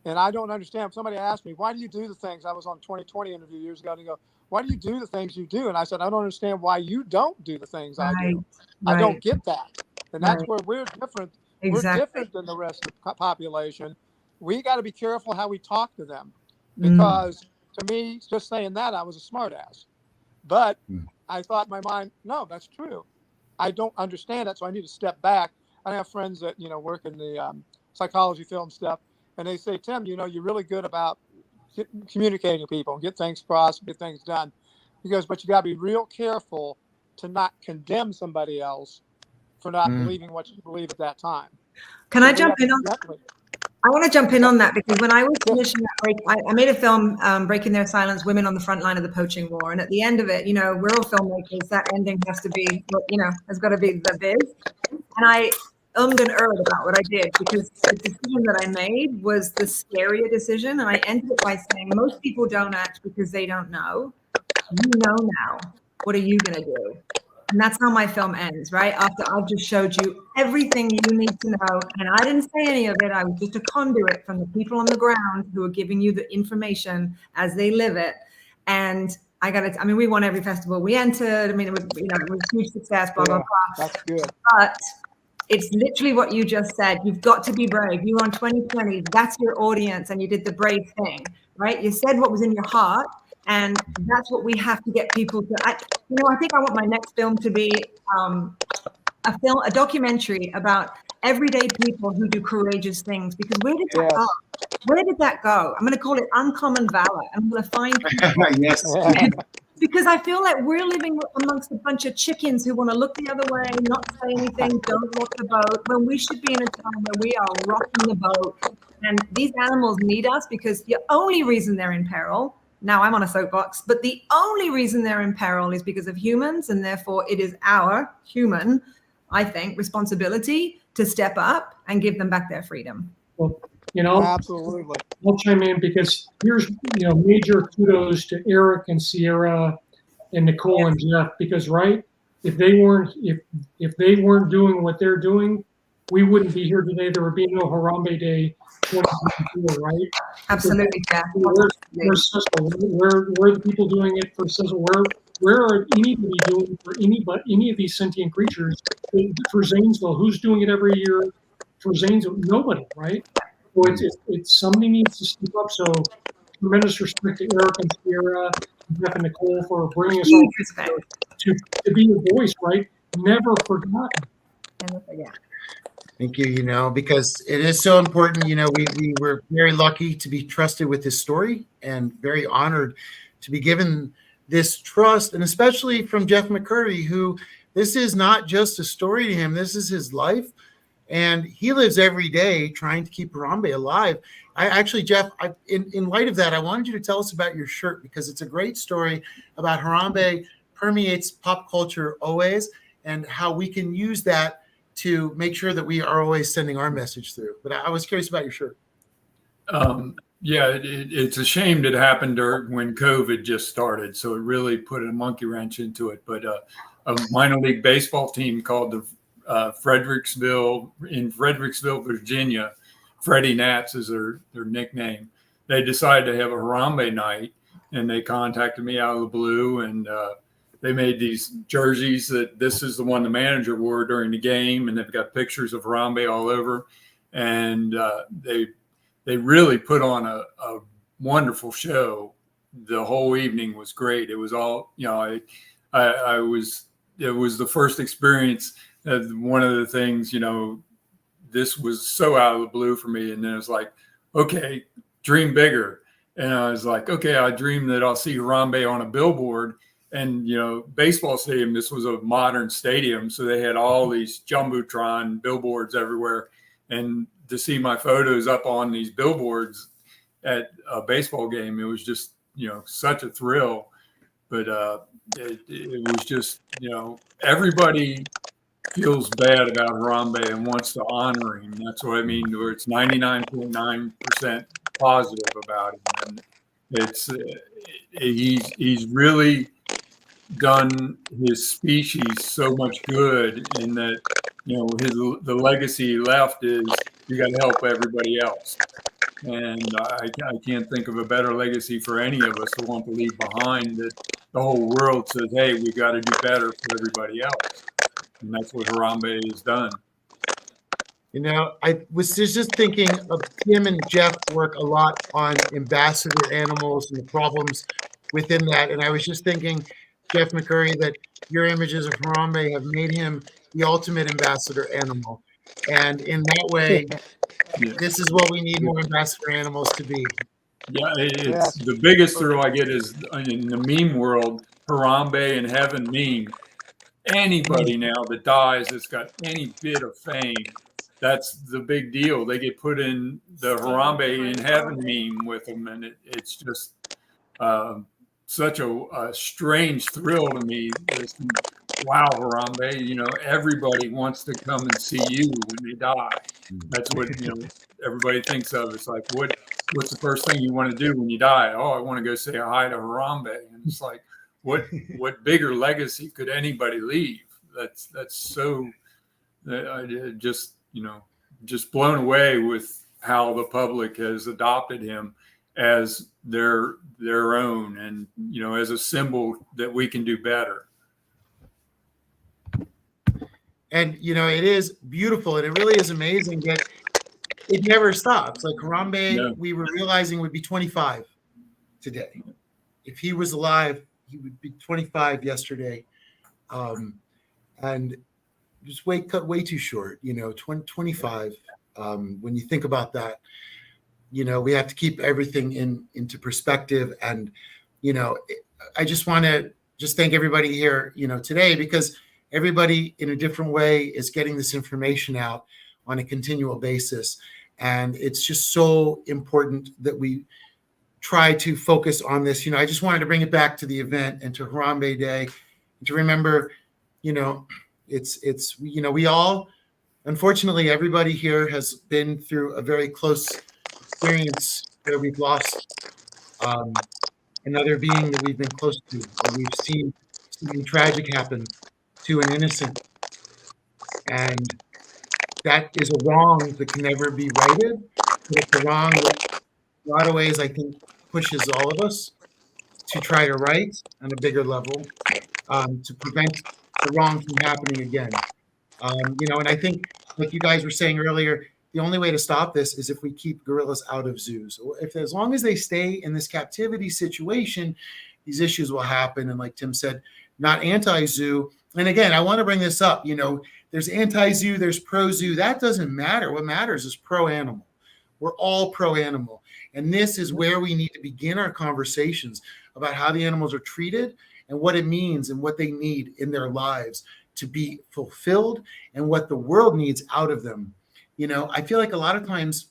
And I don't understand. Somebody asked me, why do you do the things? I was on 2020 interview years ago, and they go, why do you do the things you do? And I said, I don't understand why you don't do the things I do. I don't get that. And that's where we're different. Exactly. We're different than the rest of the population. We got to be careful how we talk to them, because to me, just saying that, I was a smart ass. But I thought in my mind, no, that's true. I don't understand it, so I need to step back. I have friends that, work in the psychology field and stuff. And they say, Tim, you're really good about communicating with people, get things crossed, get things done. He goes, but you got to be real careful to not condemn somebody else for not believing what you believe at that time. Can I jump in on that? I want to jump in on that, because when I was finishing that break, I made a film, Breaking Their Silence, Women on the Front Line of the Poaching War. And at the end of it, we're all filmmakers. That ending has to be, has got to be the biz. And I and erred about what I did, because the decision that I made was the scarier decision. And I ended it by saying, most people don't act because they don't know. You know now. What are you going to do? And that's how my film ends, right? After I've just showed you everything you need to know. And I didn't say any of it. I was just a conduit from the people on the ground who are giving you the information as they live it. And we won every festival we entered. It was a huge success, blah, blah, blah. That's good. But it's literally what you just said. You've got to be brave. You were on 2020. That's your audience, and you did the brave thing, right? You said what was in your heart, and that's what we have to get people to. I think I want my next film to be a documentary about everyday people who do courageous things. Because where did that go? Where did that go? I'm going to call it uncommon valor. I'm going to find people. Yes. Because I feel like we're living amongst a bunch of chickens who want to look the other way, not say anything, don't rock the boat, when we should be in a time where we are rocking the boat. And these animals need us, because the only reason they're in peril, now I'm on a soapbox, but the only reason they're in peril is because of humans, and therefore it is our human, I think, responsibility to step up and give them back their freedom. Well, Absolutely. I'll chime in, because here's, major kudos to Erik and Sierra and Nicole and Jeff, because if they weren't doing what they're doing, we wouldn't be here today. There would be no Harambe Day 2024, right? Absolutely, Jeff. Where's Cecil? Where are the people doing it for Cecil? Where are anybody doing it for any of these sentient creatures? For Zanesville, who's doing it every year for Zanesville? Nobody, right? So it's somebody needs to step up. So tremendous respect to Erik and Sierra, Jeff and Nicole for bringing us all to be a voice, right? Never forgotten. Never forget. Thank you, because it is so important. We were very lucky to be trusted with this story, and very honored to be given this trust, and especially from Jeff McCurry, who this is not just a story to him. This is his life. And he lives every day trying to keep Harambe alive. Jeff, in light of that, I wanted you to tell us about your shirt, because it's a great story about Harambe permeates pop culture always, and how we can use that to make sure that we are always sending our message through. But I was curious about your shirt. It's a shame that it happened when COVID just started. So it really put a monkey wrench into it. But a minor league baseball team called the Fredericksville, Virginia, Freddie Nats is their nickname. They decided to have a Harambe night, and they contacted me out of the blue, and they made these jerseys that this is the one the manager wore during the game, and they've got pictures of Harambe all over, and they really put on a wonderful show. The whole evening was great. It was all, it was the first experience. One of the things, this was so out of the blue for me. And then it was like, okay, dream bigger. And I was like, okay, I dream that I'll see Harambe on a billboard. And, baseball stadium, this was a modern stadium. So they had all these Jumbotron billboards everywhere. And to see my photos up on these billboards at a baseball game, it was just, such a thrill. But it was just, everybody feels bad about Harambe and wants to honor him. That's what I mean, where it's 99.9% positive about him. And it's he's really done his species so much good, in that, the legacy he left is you got to help everybody else. And I can't think of a better legacy for any of us to want to leave behind, that the whole world says, hey, we got to do better for everybody else. And that's what Harambe has done. I was just thinking of Tim and Jeff work a lot on ambassador animals and the problems within that. And I was just thinking, Jeff McCurry, that your images of Harambe have made him the ultimate ambassador animal. And in that way, this is what we need more ambassador animals to be. Yeah, it's the biggest thrill I get is in the meme world, Harambe in heaven meme. Anybody now that dies that's got any bit of fame, that's the big deal. They get put in the Harambe in heaven meme with them, and it's just such a strange thrill to me. Wow, Harambe, everybody wants to come and see you when they die. That's what everybody thinks of. It's like, what's the first thing you want to do when you die? Oh, I want to go say hi to Harambe. And it's like, what bigger legacy could anybody leave? That's so just blown away with how the public has adopted him as their own, and as a symbol that we can do better. And, it is beautiful, and it really is amazing that it never stops. Like Harambe, No. we were realizing would be 25 today. If he was alive, he would be 25 yesterday. And just cut way too short, 25. When you think about that, we have to keep everything into perspective. And, I just want to thank everybody here, today, because everybody in a different way is getting this information out on a continual basis. And it's just so important that we try to focus on this. I just wanted to bring it back to the event and to Harambe Day, and to remember, it's we all, unfortunately, everybody here has been through a very close experience where we've lost another being that we've been close to, and we've seen something tragic happen to an innocent, and that is a wrong that can never be righted. But it's a wrong that, in a lot of ways, I think pushes all of us to try to right on a bigger level, to prevent the wrong from happening again. And I think, like you guys were saying earlier, the only way to stop this is if we keep gorillas out of zoos. As long as they stay in this captivity situation, these issues will happen. And like Tim said, not anti-zoo. And again, I want to bring this up. There's anti-zoo, there's pro-zoo. That doesn't matter. What matters is pro-animal. We're all pro-animal. And this is where we need to begin our conversations about how the animals are treated and what it means and what they need in their lives to be fulfilled, and what the world needs out of them. I feel like a lot of times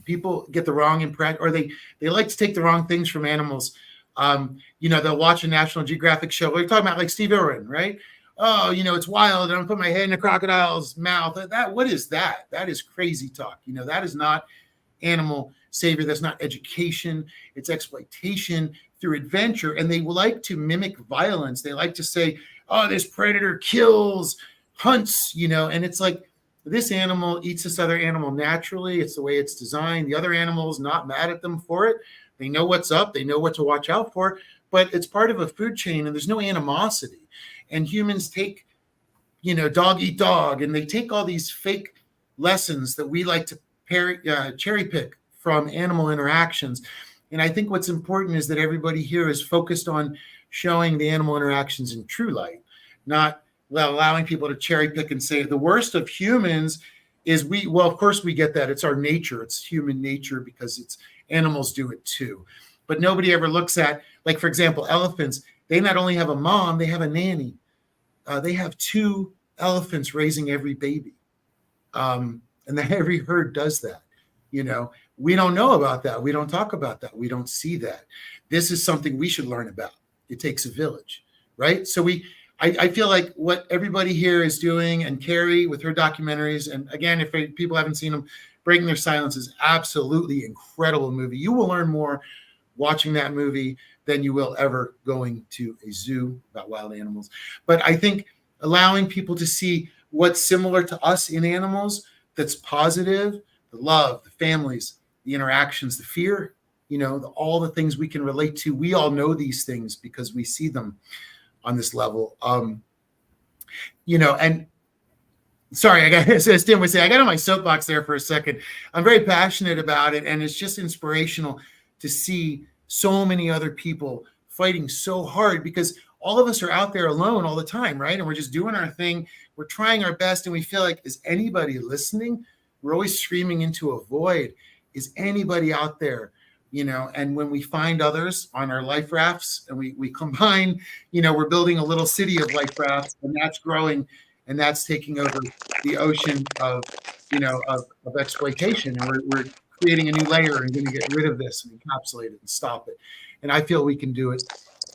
people get the wrong impression, or they like to take the wrong things from animals. They'll watch a National Geographic show. We're talking about like Steve Irwin, right? Oh, it's wild. I'm gonna put my head in a crocodile's mouth. What is that? That is crazy talk. That is not animal savior. That's not education. It's exploitation through adventure. And they like to mimic violence. They like to say, oh, this predator kills, hunts, and it's like, this animal eats this other animal naturally. It's the way it's designed. The other animal's not mad at them for it. They know what's up. They know what to watch out for, but it's part of a food chain, and there's no animosity. And humans take, dog eat dog, and they take all these fake lessons that we like to cherry pick from animal interactions. And I think what's important is that everybody here is focused on showing the animal interactions in true light, not allowing people to cherry pick and say the worst of humans is of course we get that. It's our nature. It's human nature, because animals do it too. But nobody ever looks at, like, for example, elephants. They not only have a mom, they have a nanny. They have 2 elephants raising every baby. And then every herd does that. We don't know about that. We don't talk about that. We don't see that. This is something we should learn about. It takes a village, right? So I feel like what everybody here is doing, and Carrie with her documentaries, and again, if people haven't seen them, Breaking Their Silence is absolutely incredible movie. You will learn more watching that movie than you will ever going to a zoo about wild animals. But I think allowing people to see what's similar to us in animals, that's positive, the love, the families, the interactions, the fear, all the things we can relate to. We all know these things because we see them on this level. And sorry, as Tim would say, I got on my soapbox there for a second. I'm very passionate about it, and it's just inspirational to see so many other people fighting so hard, because all of us are out there alone all the time, right? And we're just doing our thing. We're trying our best, and we feel like, is anybody listening? We're always screaming into a void. Is anybody out there? And when we find others on our life rafts, and we combine, we're building a little city of life rafts, and that's growing, and that's taking over the ocean of exploitation. And we're creating a new layer and going to get rid of this and encapsulate it and stop it. And I feel we can do it.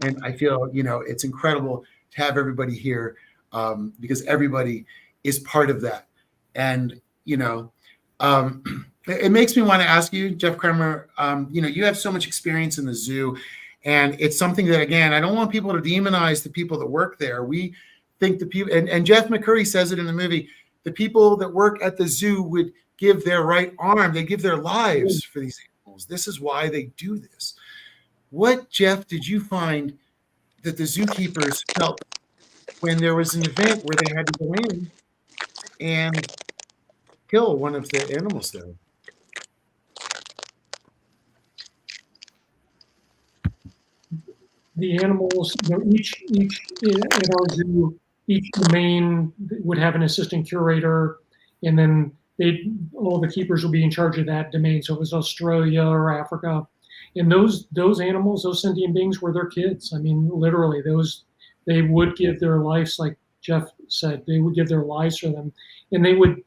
And I feel, it's incredible to have everybody here, because everybody is part of that. And, it makes me want to ask you, Jeff Kremer, you have so much experience in the zoo, and it's something that, again, I don't want people to demonize the people that work there. We think the people, and Jeff McCurry says it in the movie, the people that work at the zoo would give their right arm. They give their lives for these animals. This is why they do this. What, Jeff, did you find that the zookeepers felt when there was an event where they had to go in and kill one of the animals there. The animals, each at our zoo, each domain would have an assistant curator, and then all the keepers would be in charge of that domain. So it was Australia or Africa, and those animals, those sentient beings, were their kids. I mean, literally, they would give their lives, like Jeff said, they would give their lives for them, and they would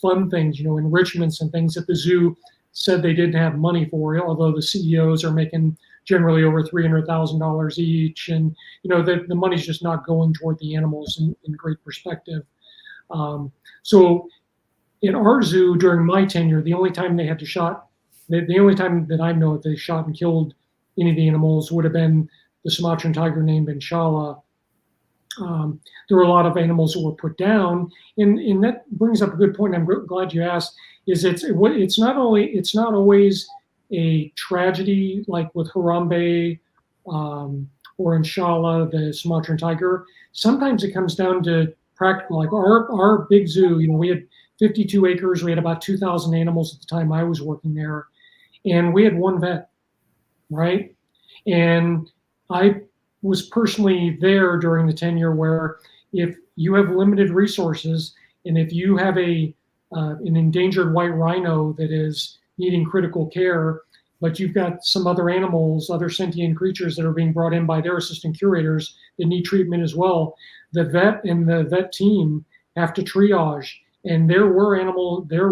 fund things, enrichments and things that the zoo said they didn't have money for, although the CEOs are making generally over $300,000 each, and the money's just not going toward the animals in great perspective. So in our zoo during my tenure, the only time they had to shot, the only time that I know that they shot and killed any of the animals would have been the Sumatran tiger named Inshallah. There were a lot of animals that were put down, and that brings up a good point. I'm glad you asked. It's not always a tragedy like with Harambe or Inshallah, the Sumatran tiger. Sometimes it comes down to practical. Like our big zoo, we had 52 acres. We had about 2,000 animals at the time I was working there, and we had one vet, right? And I was personally there during the tenure where if you have limited resources and if you have an endangered white rhino that is needing critical care, but you've got some other animals, other sentient creatures that are being brought in by their assistant curators that need treatment as well, the vet and the vet team have to triage. And there were animals that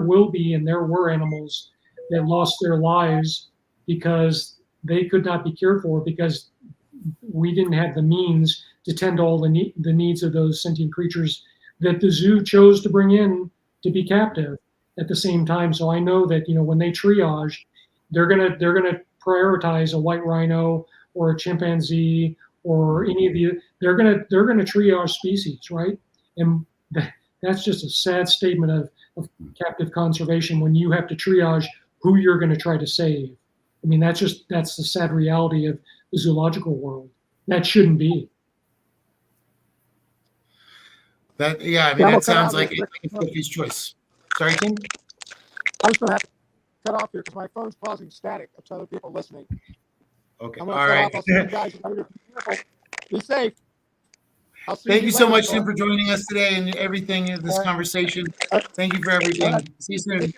lost their lives because they could not be cared for because we didn't have the means to tend to all the needs of those sentient creatures that the zoo chose to bring in to be captive at the same time. So I know that when they triage, they're gonna prioritize a white rhino or a chimpanzee or any of the. They're gonna triage species, right? And that's just a sad statement of captive conservation when you have to triage who you're going to try to save. I mean, that's the sad reality of the zoological world. That shouldn't be. That sounds like his choice. Sorry, King? I'm just going to have to cut off here because my phone's causing static to other people listening. Okay. All right. I'll see you guys. Be safe. Thank you so much, Tim, for joining us today and everything in this conversation. Thank you for everything. See you soon.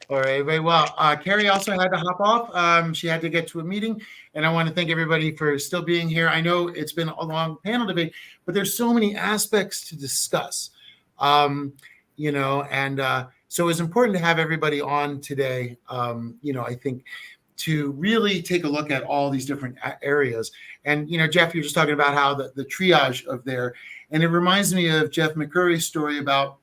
All right, very well. Carrie also had to hop off. She had to get to a meeting, and I want to thank everybody for still being here. I know it's been a long panel debate, but there's so many aspects to discuss, and so it's important to have everybody on today. I think to really take a look at all these different areas. And, Jeff, you're just talking about how the triage of there, and it reminds me of Jeff McCurry's story about,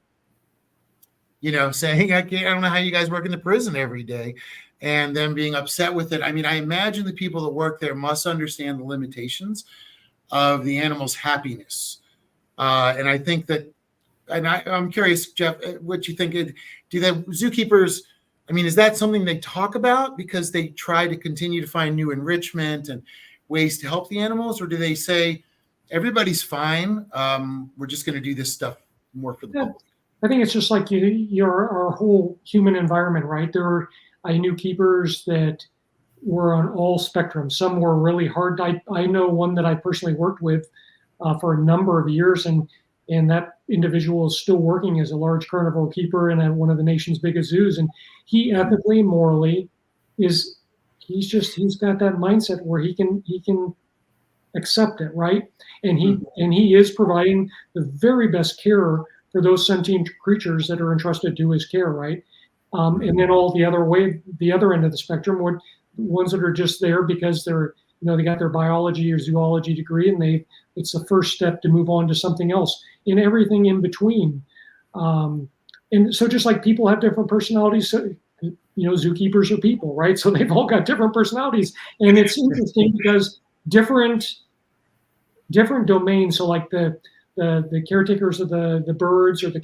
saying, I don't know how you guys work in the prison every day, and them being upset with it. I mean, I imagine the people that work there must understand the limitations of the animal's happiness. And I think that, and I'm curious, Jeff, what you think, do the zookeepers, is that something they talk about because they try to continue to find new enrichment and ways to help the animals? Or do they say, everybody's fine, we're just going to do this stuff more for the public? I think it's just like our whole human environment, right? I knew keepers that were on all spectrums. Some were really hard. I know one that I personally worked with for a number of years, and that individual is still working as a large carnivore keeper in one of the nation's biggest zoos. And he ethically, morally, he's got that mindset where he can accept it, right? And he is providing the very best care for those sentient creatures that are entrusted to his care, right? And then all the other end of the spectrum, ones that are just there because they're, they got their biology or zoology degree, and it's the first step to move on to something else, and everything in between. And so just like people have different personalities, so, zookeepers are people, right? So they've all got different personalities, and it's interesting because different domains. So like the caretakers of the birds or the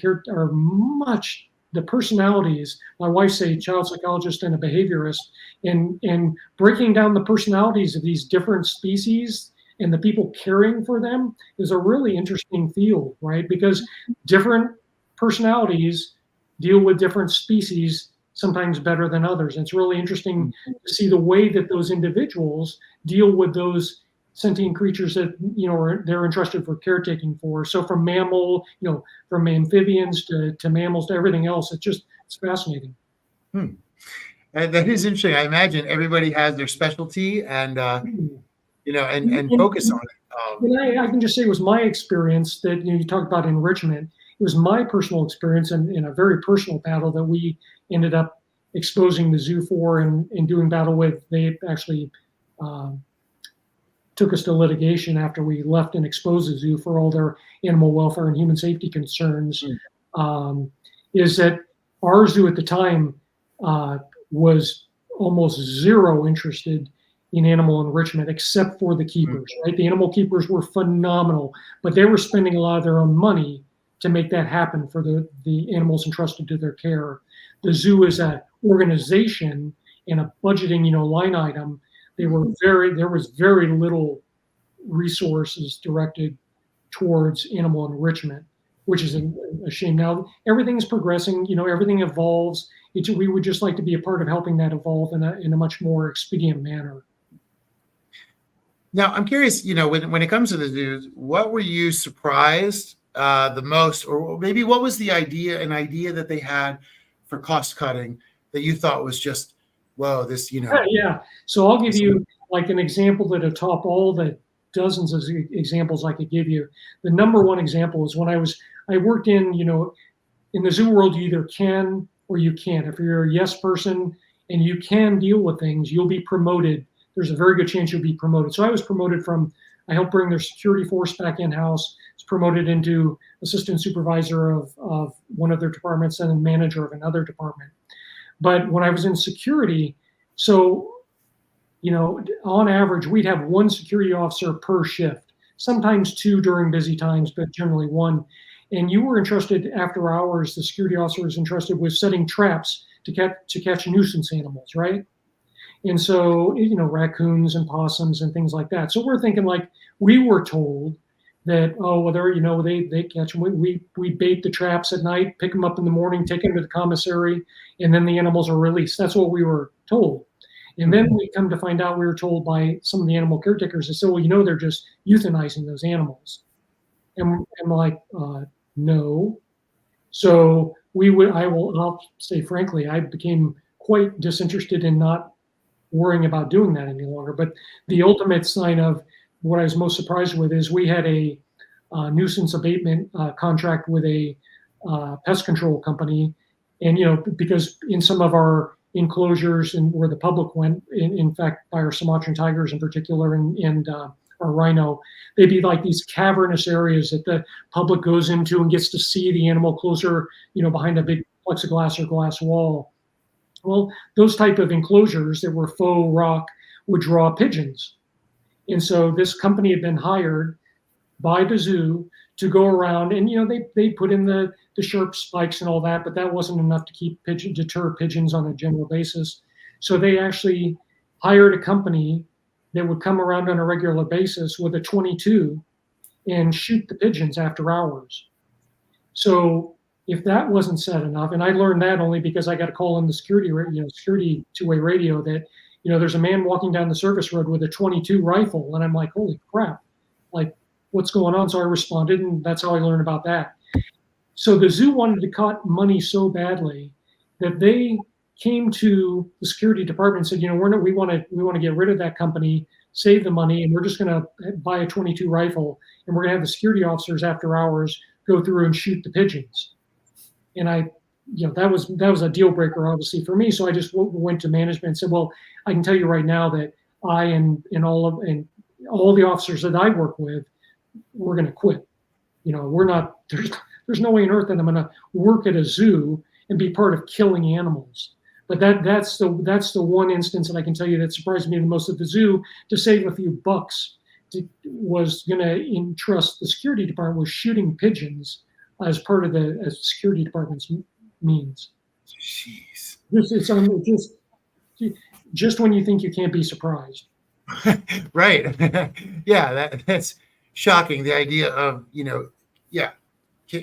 personalities. My wife's a child psychologist and a behaviorist, and breaking down the personalities of these different species and the people caring for them is a really interesting field, right? Because different personalities deal with different species sometimes better than others. And it's really interesting to see the way that those individuals deal with those sentient creatures that, you know, they're entrusted for caretaking for. So from mammal, you know, from amphibians to mammals to everything else, it's fascinating. And that is interesting. I imagine everybody has their specialty and, you know, and focus on it. I can just say it was my experience that, you know, you talked about enrichment. It was my personal experience in a very personal battle that we ended up exposing the zoo for and doing battle with. They actually took us to litigation after we left and exposed the zoo for all their animal welfare and human safety concerns. Is that our zoo at the time was almost zero interested in animal enrichment, except for the keepers, right? The animal keepers were phenomenal, but they were spending a lot of their own money to make that happen for the animals entrusted to their care. The zoo is an organization and a budgeting, you know, line item. There was very little resources directed towards animal enrichment, which is a shame. Now everything's progressing, you know, everything evolves. We would just like to be a part of helping that evolve in a much more expedient manner. Now, I'm curious, you know, when it comes to the zoos, what were you surprised the most, or maybe what was an idea that they had for cost cutting that you thought was just, whoa, this, you know. Yeah. So I'll give you like an example that'll top all the dozens of examples I could give you. The number one example is when I worked in, you know, in the zoo world, you either can or you can't. If you're a yes person and you can deal with things, you'll be promoted. There's a very good chance you'll be promoted. So I was promoted I helped bring their security force back in-house. I was promoted into assistant supervisor of one of their departments and then manager of another department. But when I was in security, so, you know, on average, we'd have one security officer per shift, sometimes two during busy times, but generally one. And you were entrusted after hours, the security officer was entrusted with setting traps to catch nuisance animals, right? And so, you know, raccoons and possums and things like that. So we're thinking like, we were told that, oh, well, they're, you know, they catch them. We bait the traps at night, pick them up in the morning, take them to the commissary, and then the animals are released. That's what we were told. And then we come to find out, we were told by some of the animal caretakers, they said, well, you know, they're just euthanizing those animals. And I'm like, no. So I'll say frankly, I became quite disinterested in not worrying about doing that any longer. But the ultimate sign of what I was most surprised with is we had a nuisance abatement contract with a pest control company. And, you know, because in some of our enclosures and where the public went, in fact, by our Sumatran tigers in particular and our rhino, they'd be like these cavernous areas that the public goes into and gets to see the animal closer, you know, behind a big plexiglass or glass wall. Well, those type of enclosures that were faux rock would draw pigeons. And so this company had been hired by the zoo to go around and, you know, they put in the sharp spikes and all that, but that wasn't enough to deter pigeons on a general basis. So they actually hired a company that would come around on a regular basis with a .22 and shoot the pigeons after hours. So if that wasn't sad enough, and I learned that only because I got a call on the security two-way radio that, you know, there's a man walking down the service road with a .22 rifle, and I'm like, holy crap, like what's going on? So I responded, and that's how I learned about that. So the zoo wanted to cut money so badly that they came to the security department and said, you know, we want to get rid of that company, save the money, and we're just going to buy a .22 rifle, and we're going to have the security officers after hours go through and shoot the pigeons. And you know, that was a deal breaker, obviously, for me. So I just went to management and said, well, I can tell you right now that I and all the officers that I work with, we're going to quit. You know, we're not. There's no way on earth that I'm going to work at a zoo and be part of killing animals. But that's the one instance that I can tell you that surprised me the most at the zoo. To save a few bucks, was going to entrust the security department with shooting pigeons as part of the security department's means. Jeez. Just when you think you can't be surprised. Right. Yeah, that's shocking. The idea of, yeah,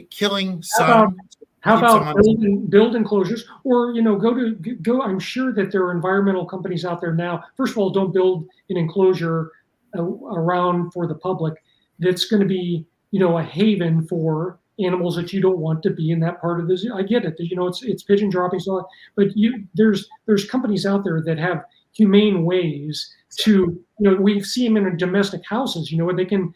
killing some. How keep about someone. build enclosures, or go? I'm sure that there are environmental companies out there now. First of all, don't build an enclosure around for the public that's going to be a haven for animals that you don't want to be in that part of the zoo. I get it. It's pigeon dropping, so but there's companies out there that have humane ways to we see them in domestic houses. Where they can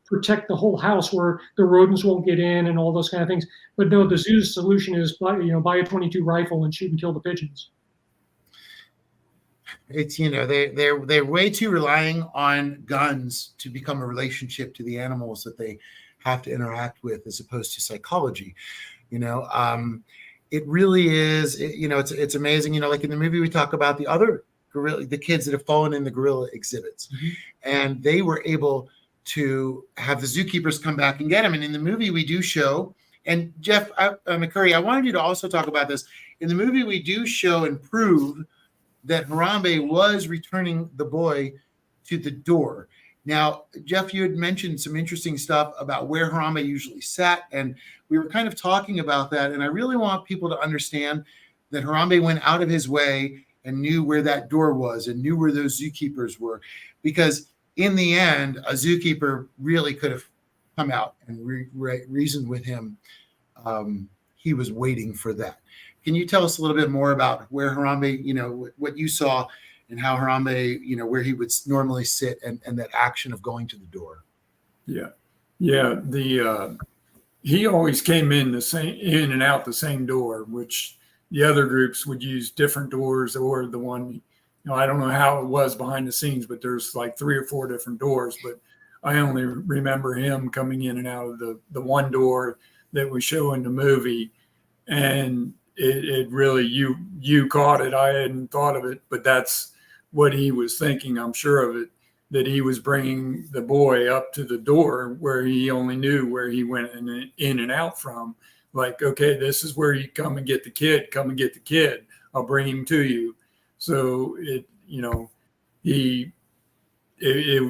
protect the whole house where the rodents won't get in and all those kind of things. But no, the zoo's solution is buy a 22 rifle and shoot and kill the pigeons. It's they're way too relying on guns to become a relationship to the animals that they have to interact with, as opposed to psychology. It really is. It's amazing. Like in the movie, we talk about the other gorilla, the kids that have fallen in the gorilla exhibits, and they were able to have the zookeepers come back and get them. And in the movie, we do show. And Jeff McCurry, I wanted you to also talk about this. In the movie, we do show and prove that Harambe was returning the boy to the door. Now, Jeff, you had mentioned some interesting stuff about where Harambe usually sat, and we were kind of talking about that. And I really want people to understand that Harambe went out of his way and knew where that door was and knew where those zookeepers were, because in the end, a zookeeper really could have come out and reasoned with him. He was waiting for that. Can you tell us a little bit more about where Harambe, what you saw, and how Harambe, where he would normally sit, and that action of going to the door? Yeah. He always came in and out the same door, which the other groups would use different doors, or the one, I don't know how it was behind the scenes, but there's like 3 or 4 different doors. But I only remember him coming in and out of the one door that we show in the movie. And it really, you caught it. I hadn't thought of it, but that's what he was thinking. I'm sure of it, that he was bringing the boy up to the door where he only knew where he went in and out from. Like, okay, this is where you come and get the kid. Come and get the kid. I'll bring him to you. So it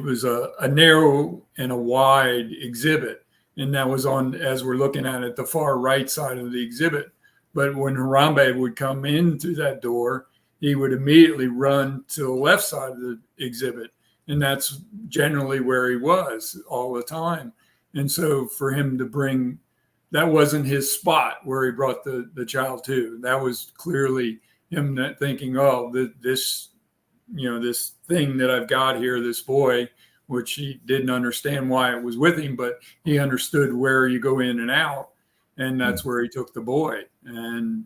was a narrow and a wide exhibit. And that was on, as we're looking at it, the far right side of the exhibit. But when Harambe would come in through that door, he would immediately run to the left side of the exhibit. And that's generally where he was all the time. And so for him to bring, that wasn't his spot where he brought the child to. That was clearly him thinking, oh, this thing that I've got here, this boy, which he didn't understand why it was with him, but he understood where you go in and out. And that's where he took the boy. And,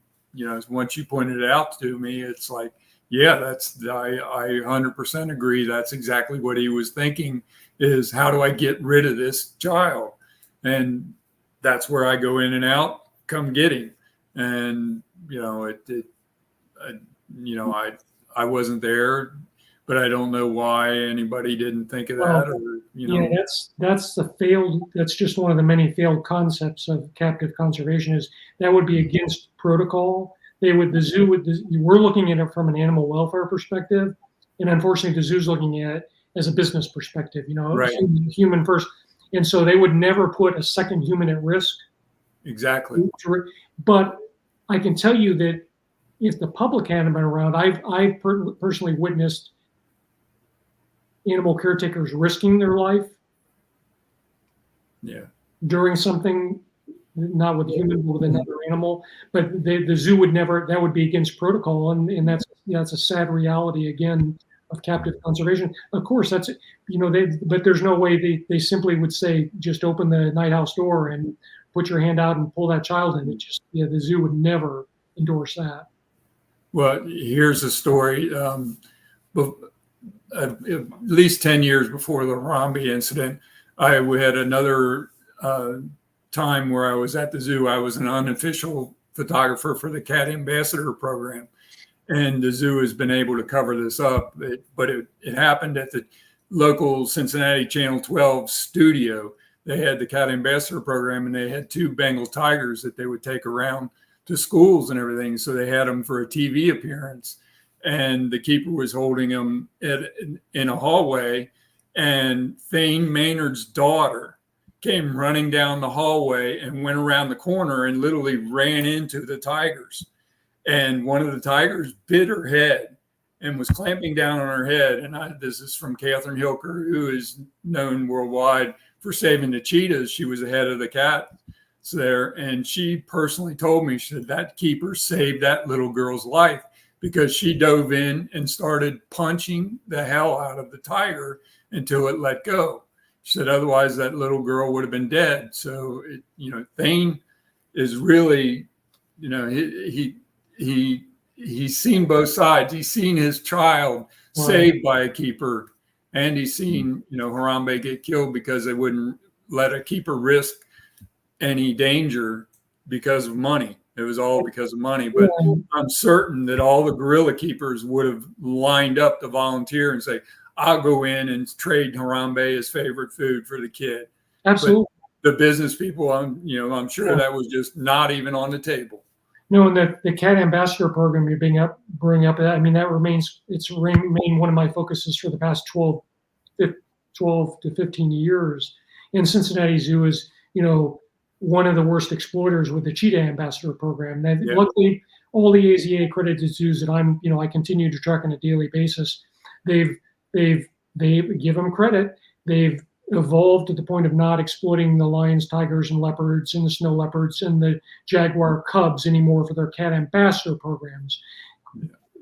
once you pointed it out to me, it's like, yeah, I 100% agree. That's exactly what he was thinking, is how do I get rid of this child? And that's where I go in and out, come get him. And, I wasn't there, but I don't know why anybody didn't think of that. Yeah, that's just one of the many failed concepts of captive conservation, is that would be against protocol. We're looking at it from an animal welfare perspective, and unfortunately the zoo's looking at it as a business perspective, right. Human first. And so they would never put a second human at risk. Exactly. But I can tell you that if the public hadn't been around, I've personally witnessed animal caretakers risking their life during something, not with a human, but with another animal. But the zoo would never, that would be against protocol. And that's a sad reality, again, of captive conservation. Of course, that's, but there's no way they simply would say, just open the night house door and put your hand out and pull that child in. The zoo would never endorse that. Well, here's a story. At least 10 years before the Harambe incident, I had another time where I was at the zoo. I was an unofficial photographer for the Cat Ambassador program, and the zoo has been able to cover this up. But it happened at the local Cincinnati Channel 12 studio. They had the Cat Ambassador program, and they had 2 Bengal tigers that they would take around to schools and everything. So they had them for a TV appearance. and the keeper was holding him in a hallway, and Thane Maynard's daughter came running down the hallway and went around the corner and literally ran into the tigers. And one of the tigers bit her head and was clamping down on her head. And this is from Catherine Hilker, who is known worldwide for saving the cheetahs. She was the head of the cats there. And she personally told me, she said, that keeper saved that little girl's life, because she dove in and started punching the hell out of the tiger until it let go. She said, otherwise that little girl would have been dead. So, Thane is really, he's seen both sides. He's seen his child saved by a keeper, and he's seen, Harambe get killed because they wouldn't let a keeper risk any danger because of money. It was all because of money. But I'm certain that all the guerrilla keepers would have lined up to volunteer and say, I'll go in and trade Harambe his favorite food for the kid. Absolutely. But the business people, I'm sure that was just not even on the table. No, and the Cat Ambassador program you bring up, I mean, it's remained one of my focuses for the past 12 to 15 years. And Cincinnati Zoo is, one of the worst exploiters with the Cheetah Ambassador program. Luckily, all the AZA accredited zoos that I continue to track on a daily basis, they give them credit. They've evolved to the point of not exploiting the lions, tigers, and leopards, and the snow leopards, and the jaguar cubs anymore for their Cat Ambassador programs.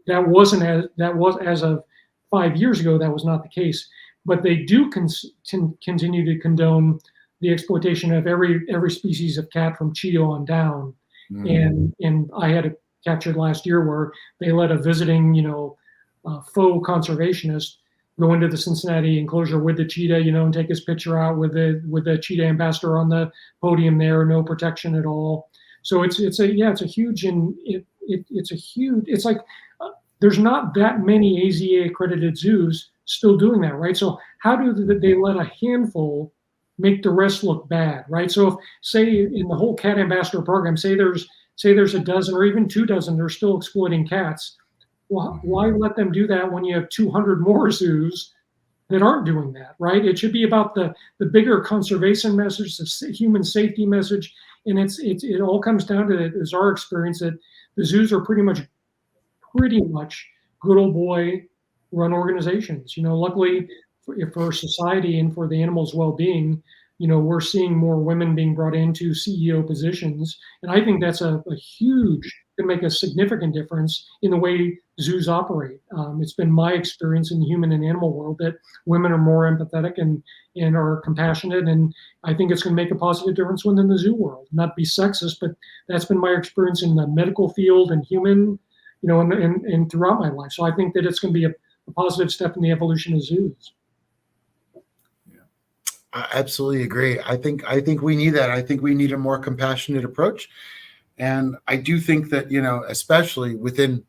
That was as of 5 years ago. That was not the case, but they do continue to condone the exploitation of every species of cat from cheetah on down. And I had a captured last year where they let a visiting faux conservationist go into the Cincinnati enclosure with the cheetah, and take his picture out with the cheetah ambassador on the podium there, no protection at all. So it's like there's not that many AZA accredited zoos still doing that, right? So how do they let a handful make the rest look bad, right? So if, say, in the whole Cat Ambassador program, say there's a dozen or even 2 dozen that are still exploiting cats, well, why let them do that when you have 200 more zoos that aren't doing that, right? It should be about the bigger conservation message, the human safety message, and it all comes down to it. Is our experience that the zoos are pretty much good old boy run organizations. Luckily for society and for the animals' well-being, we're seeing more women being brought into CEO positions, and I think that's a huge, can make a significant difference in the way zoos operate. It's been my experience in the human and animal world that women are more empathetic and are compassionate, and I think it's going to make a positive difference within the zoo world. Not be sexist, but that's been my experience in the medical field and human, and throughout my life. So I think that it's going to be a positive step in the evolution of zoos. I absolutely agree. I think we need that. I think we need a more compassionate approach. And I do think that, especially within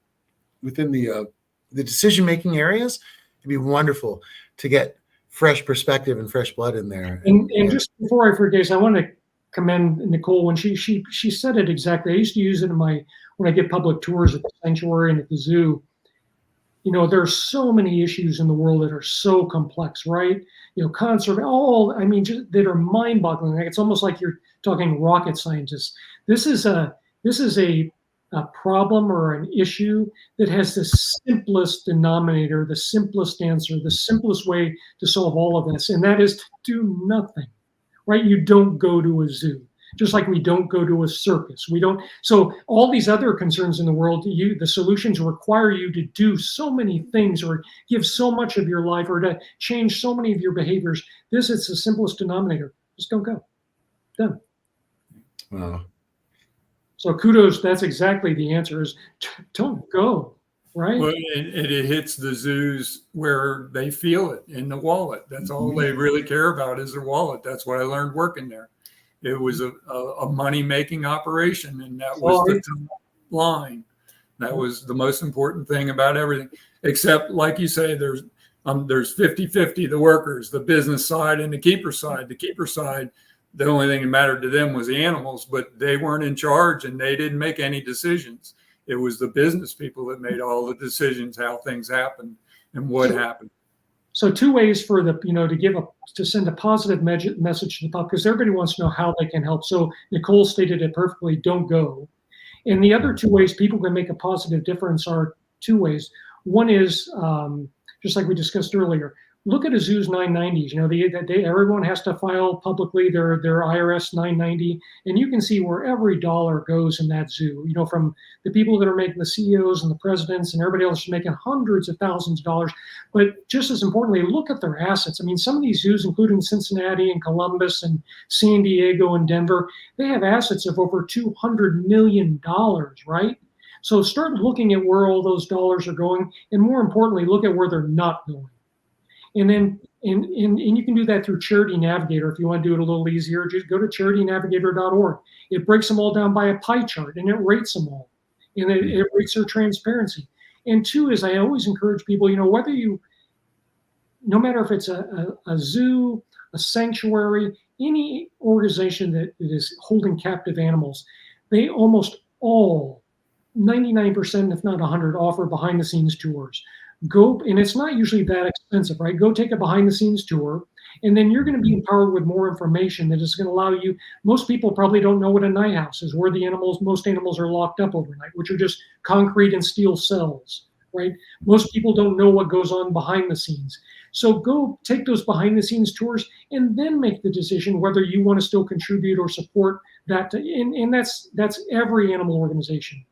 the decision-making areas, it'd be wonderful to get fresh perspective and fresh blood in there. And just before I forget, I want to commend Nicole when she said it exactly. I used to use it when I get public tours at the sanctuary and at the zoo. There are so many issues in the world that are so complex, right? That are mind-boggling. Like, it's almost like you're talking rocket scientists. This is a problem or an issue that has the simplest denominator, the simplest answer, the simplest way to solve all of this, and that is to do nothing, right? You don't go to a zoo. Just like we don't go to a circus. We don't. So all these other concerns in the world, the solutions require you to do so many things or give so much of your life or to change so many of your behaviors. This is the simplest denominator. Just don't go. Done. Wow. So kudos. That's exactly the answer is don't go. Right. Well, it hits the zoos where they feel it in the wallet. That's all they really care about is their wallet. That's what I learned working there. It was a money-making operation, and that was the line. That was the most important thing about everything. Except, like you say, there's 50-50, the workers, the business side, and the keeper side. The keeper side, the only thing that mattered to them was the animals, but they weren't in charge, and they didn't make any decisions. It was the business people that made all the decisions, how things happened and what happened. So 2 ways for the, to send a positive message to the public, because everybody wants to know how they can help. So Nicole stated it perfectly, don't go. And the other 2 ways people can make a positive difference are 2 ways. One is, just like we discussed earlier, look at a zoo's 990s. Everyone has to file publicly their IRS 990, and you can see where every dollar goes in that zoo. From the people that are making the CEOs and the presidents and everybody else is making hundreds of thousands of dollars. But just as importantly, look at their assets. I mean, some of these zoos, including Cincinnati and Columbus and San Diego and Denver, they have assets of over $200 million, right? So start looking at where all those dollars are going, and more importantly, look at where they're not going. And then, and you can do that through Charity Navigator. If you want to do it a little easier, just go to charitynavigator.org. It breaks them all down by a pie chart, and it rates them all. And it rates their transparency. And 2 is, I always encourage people, whether no matter if it's a zoo, a sanctuary, any organization that is holding captive animals, they almost all, 99%, if not 100, offer behind the scenes tours. Go, and it's not usually that expensive, right? Go take a behind the scenes tour, and then you're going to be empowered with more information that is going to allow you. Most people probably don't know what a night house is, where most animals are locked up overnight, which are just concrete and steel cells, right? Most people don't know what goes on behind the scenes. So go take those behind the scenes tours and then make the decision whether you want to still contribute or support that. And that's every animal organization.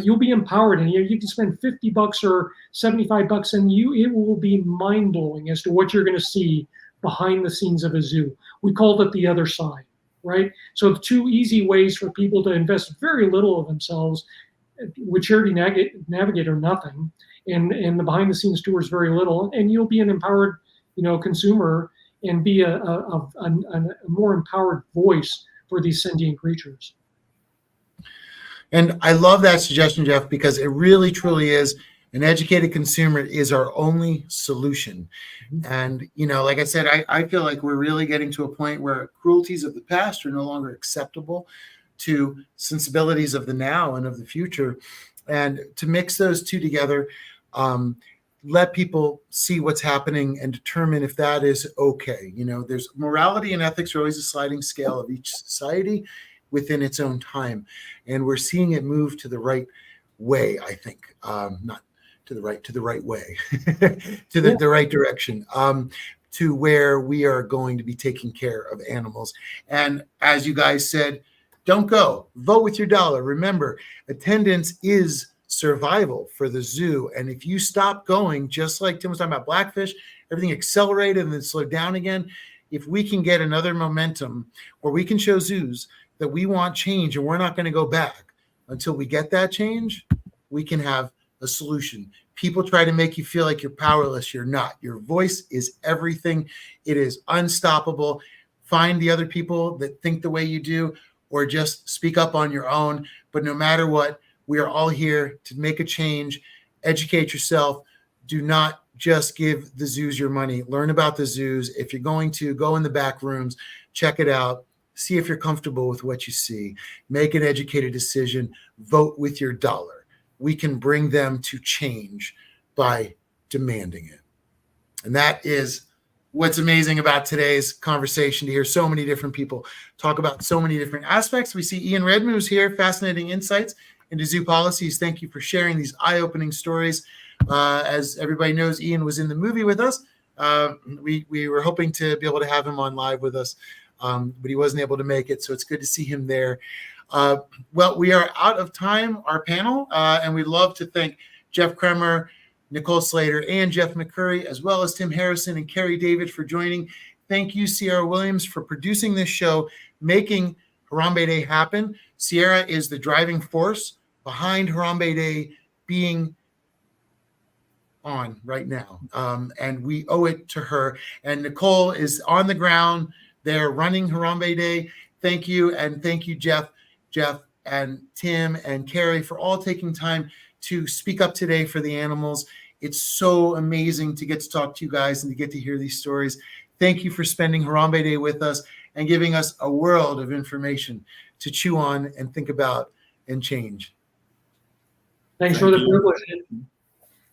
You'll be empowered, and you can spend $50 or $75, and it will be mind blowing as to what you're going to see behind the scenes of a zoo. We called it the other side, right? So 2 easy ways for people to invest very little of themselves with Charity Navigator, nothing, and the behind the scenes tours very little, and you'll be an empowered, consumer and be a more empowered voice for these sentient creatures. And I love that suggestion, Jeff, because it really, truly is an educated consumer is our only solution. And, like I said, I feel like we're really getting to a point where cruelties of the past are no longer acceptable to sensibilities of the now and of the future. And to mix those 2 together, let people see what's happening and determine if that is okay. There's morality and ethics are always a sliding scale of each society within its own time, and we're seeing it move to the right way. I think not to the right way, to the right direction, to where we are going to be taking care of animals. And as you guys said, don't go. Vote with your dollar. Remember, attendance is survival for the zoo. And if you stop going, just like Tim was talking about Blackfish, everything accelerated and then slowed down again. If we can get another momentum where we can show zoos that we want change and we're not going to go back until we get that change, we can have a solution. People try to make you feel like you're powerless. You're not. Your voice is everything. It is unstoppable. Find the other people that think the way you do, or just speak up on your own. But no matter what, we are all here to make a change. Educate yourself. Do not just give the zoos your money. Learn about the zoos. If you're going to, go in the back rooms, check it out. See if you're comfortable with what you see. Make an educated decision. Vote with your dollar. We can bring them to change by demanding it. And that is what's amazing about today's conversation, to hear so many different people talk about so many different aspects. We see Ian Redmond, who's here, fascinating insights into zoo policies. Thank you for sharing these eye-opening stories. As everybody knows, Ian was in the movie with us. We were hoping to be able to have him on live with us, but he wasn't able to make it, so it's good to see him there. Well, we are out of time, our panel, and we'd love to thank Jeff Kremer, Nicole Slater, and Jeff McCurry, as well as Tim Harrison and Carrie David for joining. Thank you, Sierra Williams, for producing this show, making Harambe Day happen. Sierra is the driving force behind Harambe Day being on right now, and we owe it to her. And Nicole is on the ground there running Harambe Day. Thank you, and thank you, Jeff, and Tim, and Carrie, for all taking time to speak up today for the animals. It's so amazing to get to talk to you guys and to get to hear these stories. Thank you for spending Harambe Day with us and giving us a world of information to chew on and think about and change. Thanks for Thank the you. privilege.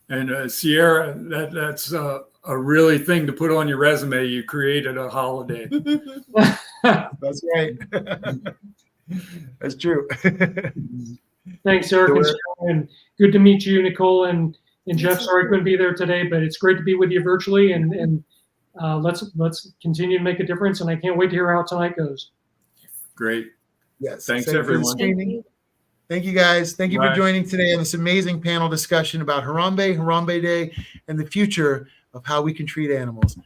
And Sierra, that's a really thing to put on your resume. You created a holiday. That's right. That's true. Thanks, Eric and Sarah, and good to meet you, Nicole and Jeff. too. Sorry I couldn't be there today, but it's great to be with you virtually, and let's continue to make a difference. And I can't wait to hear how tonight goes. Great. Yes. Thanks, Same for the everyone. screening. Thank you, guys. Thank you for Bye. joining today on this amazing panel discussion about Harambe, Harambe Day, and the future of how we can treat animals.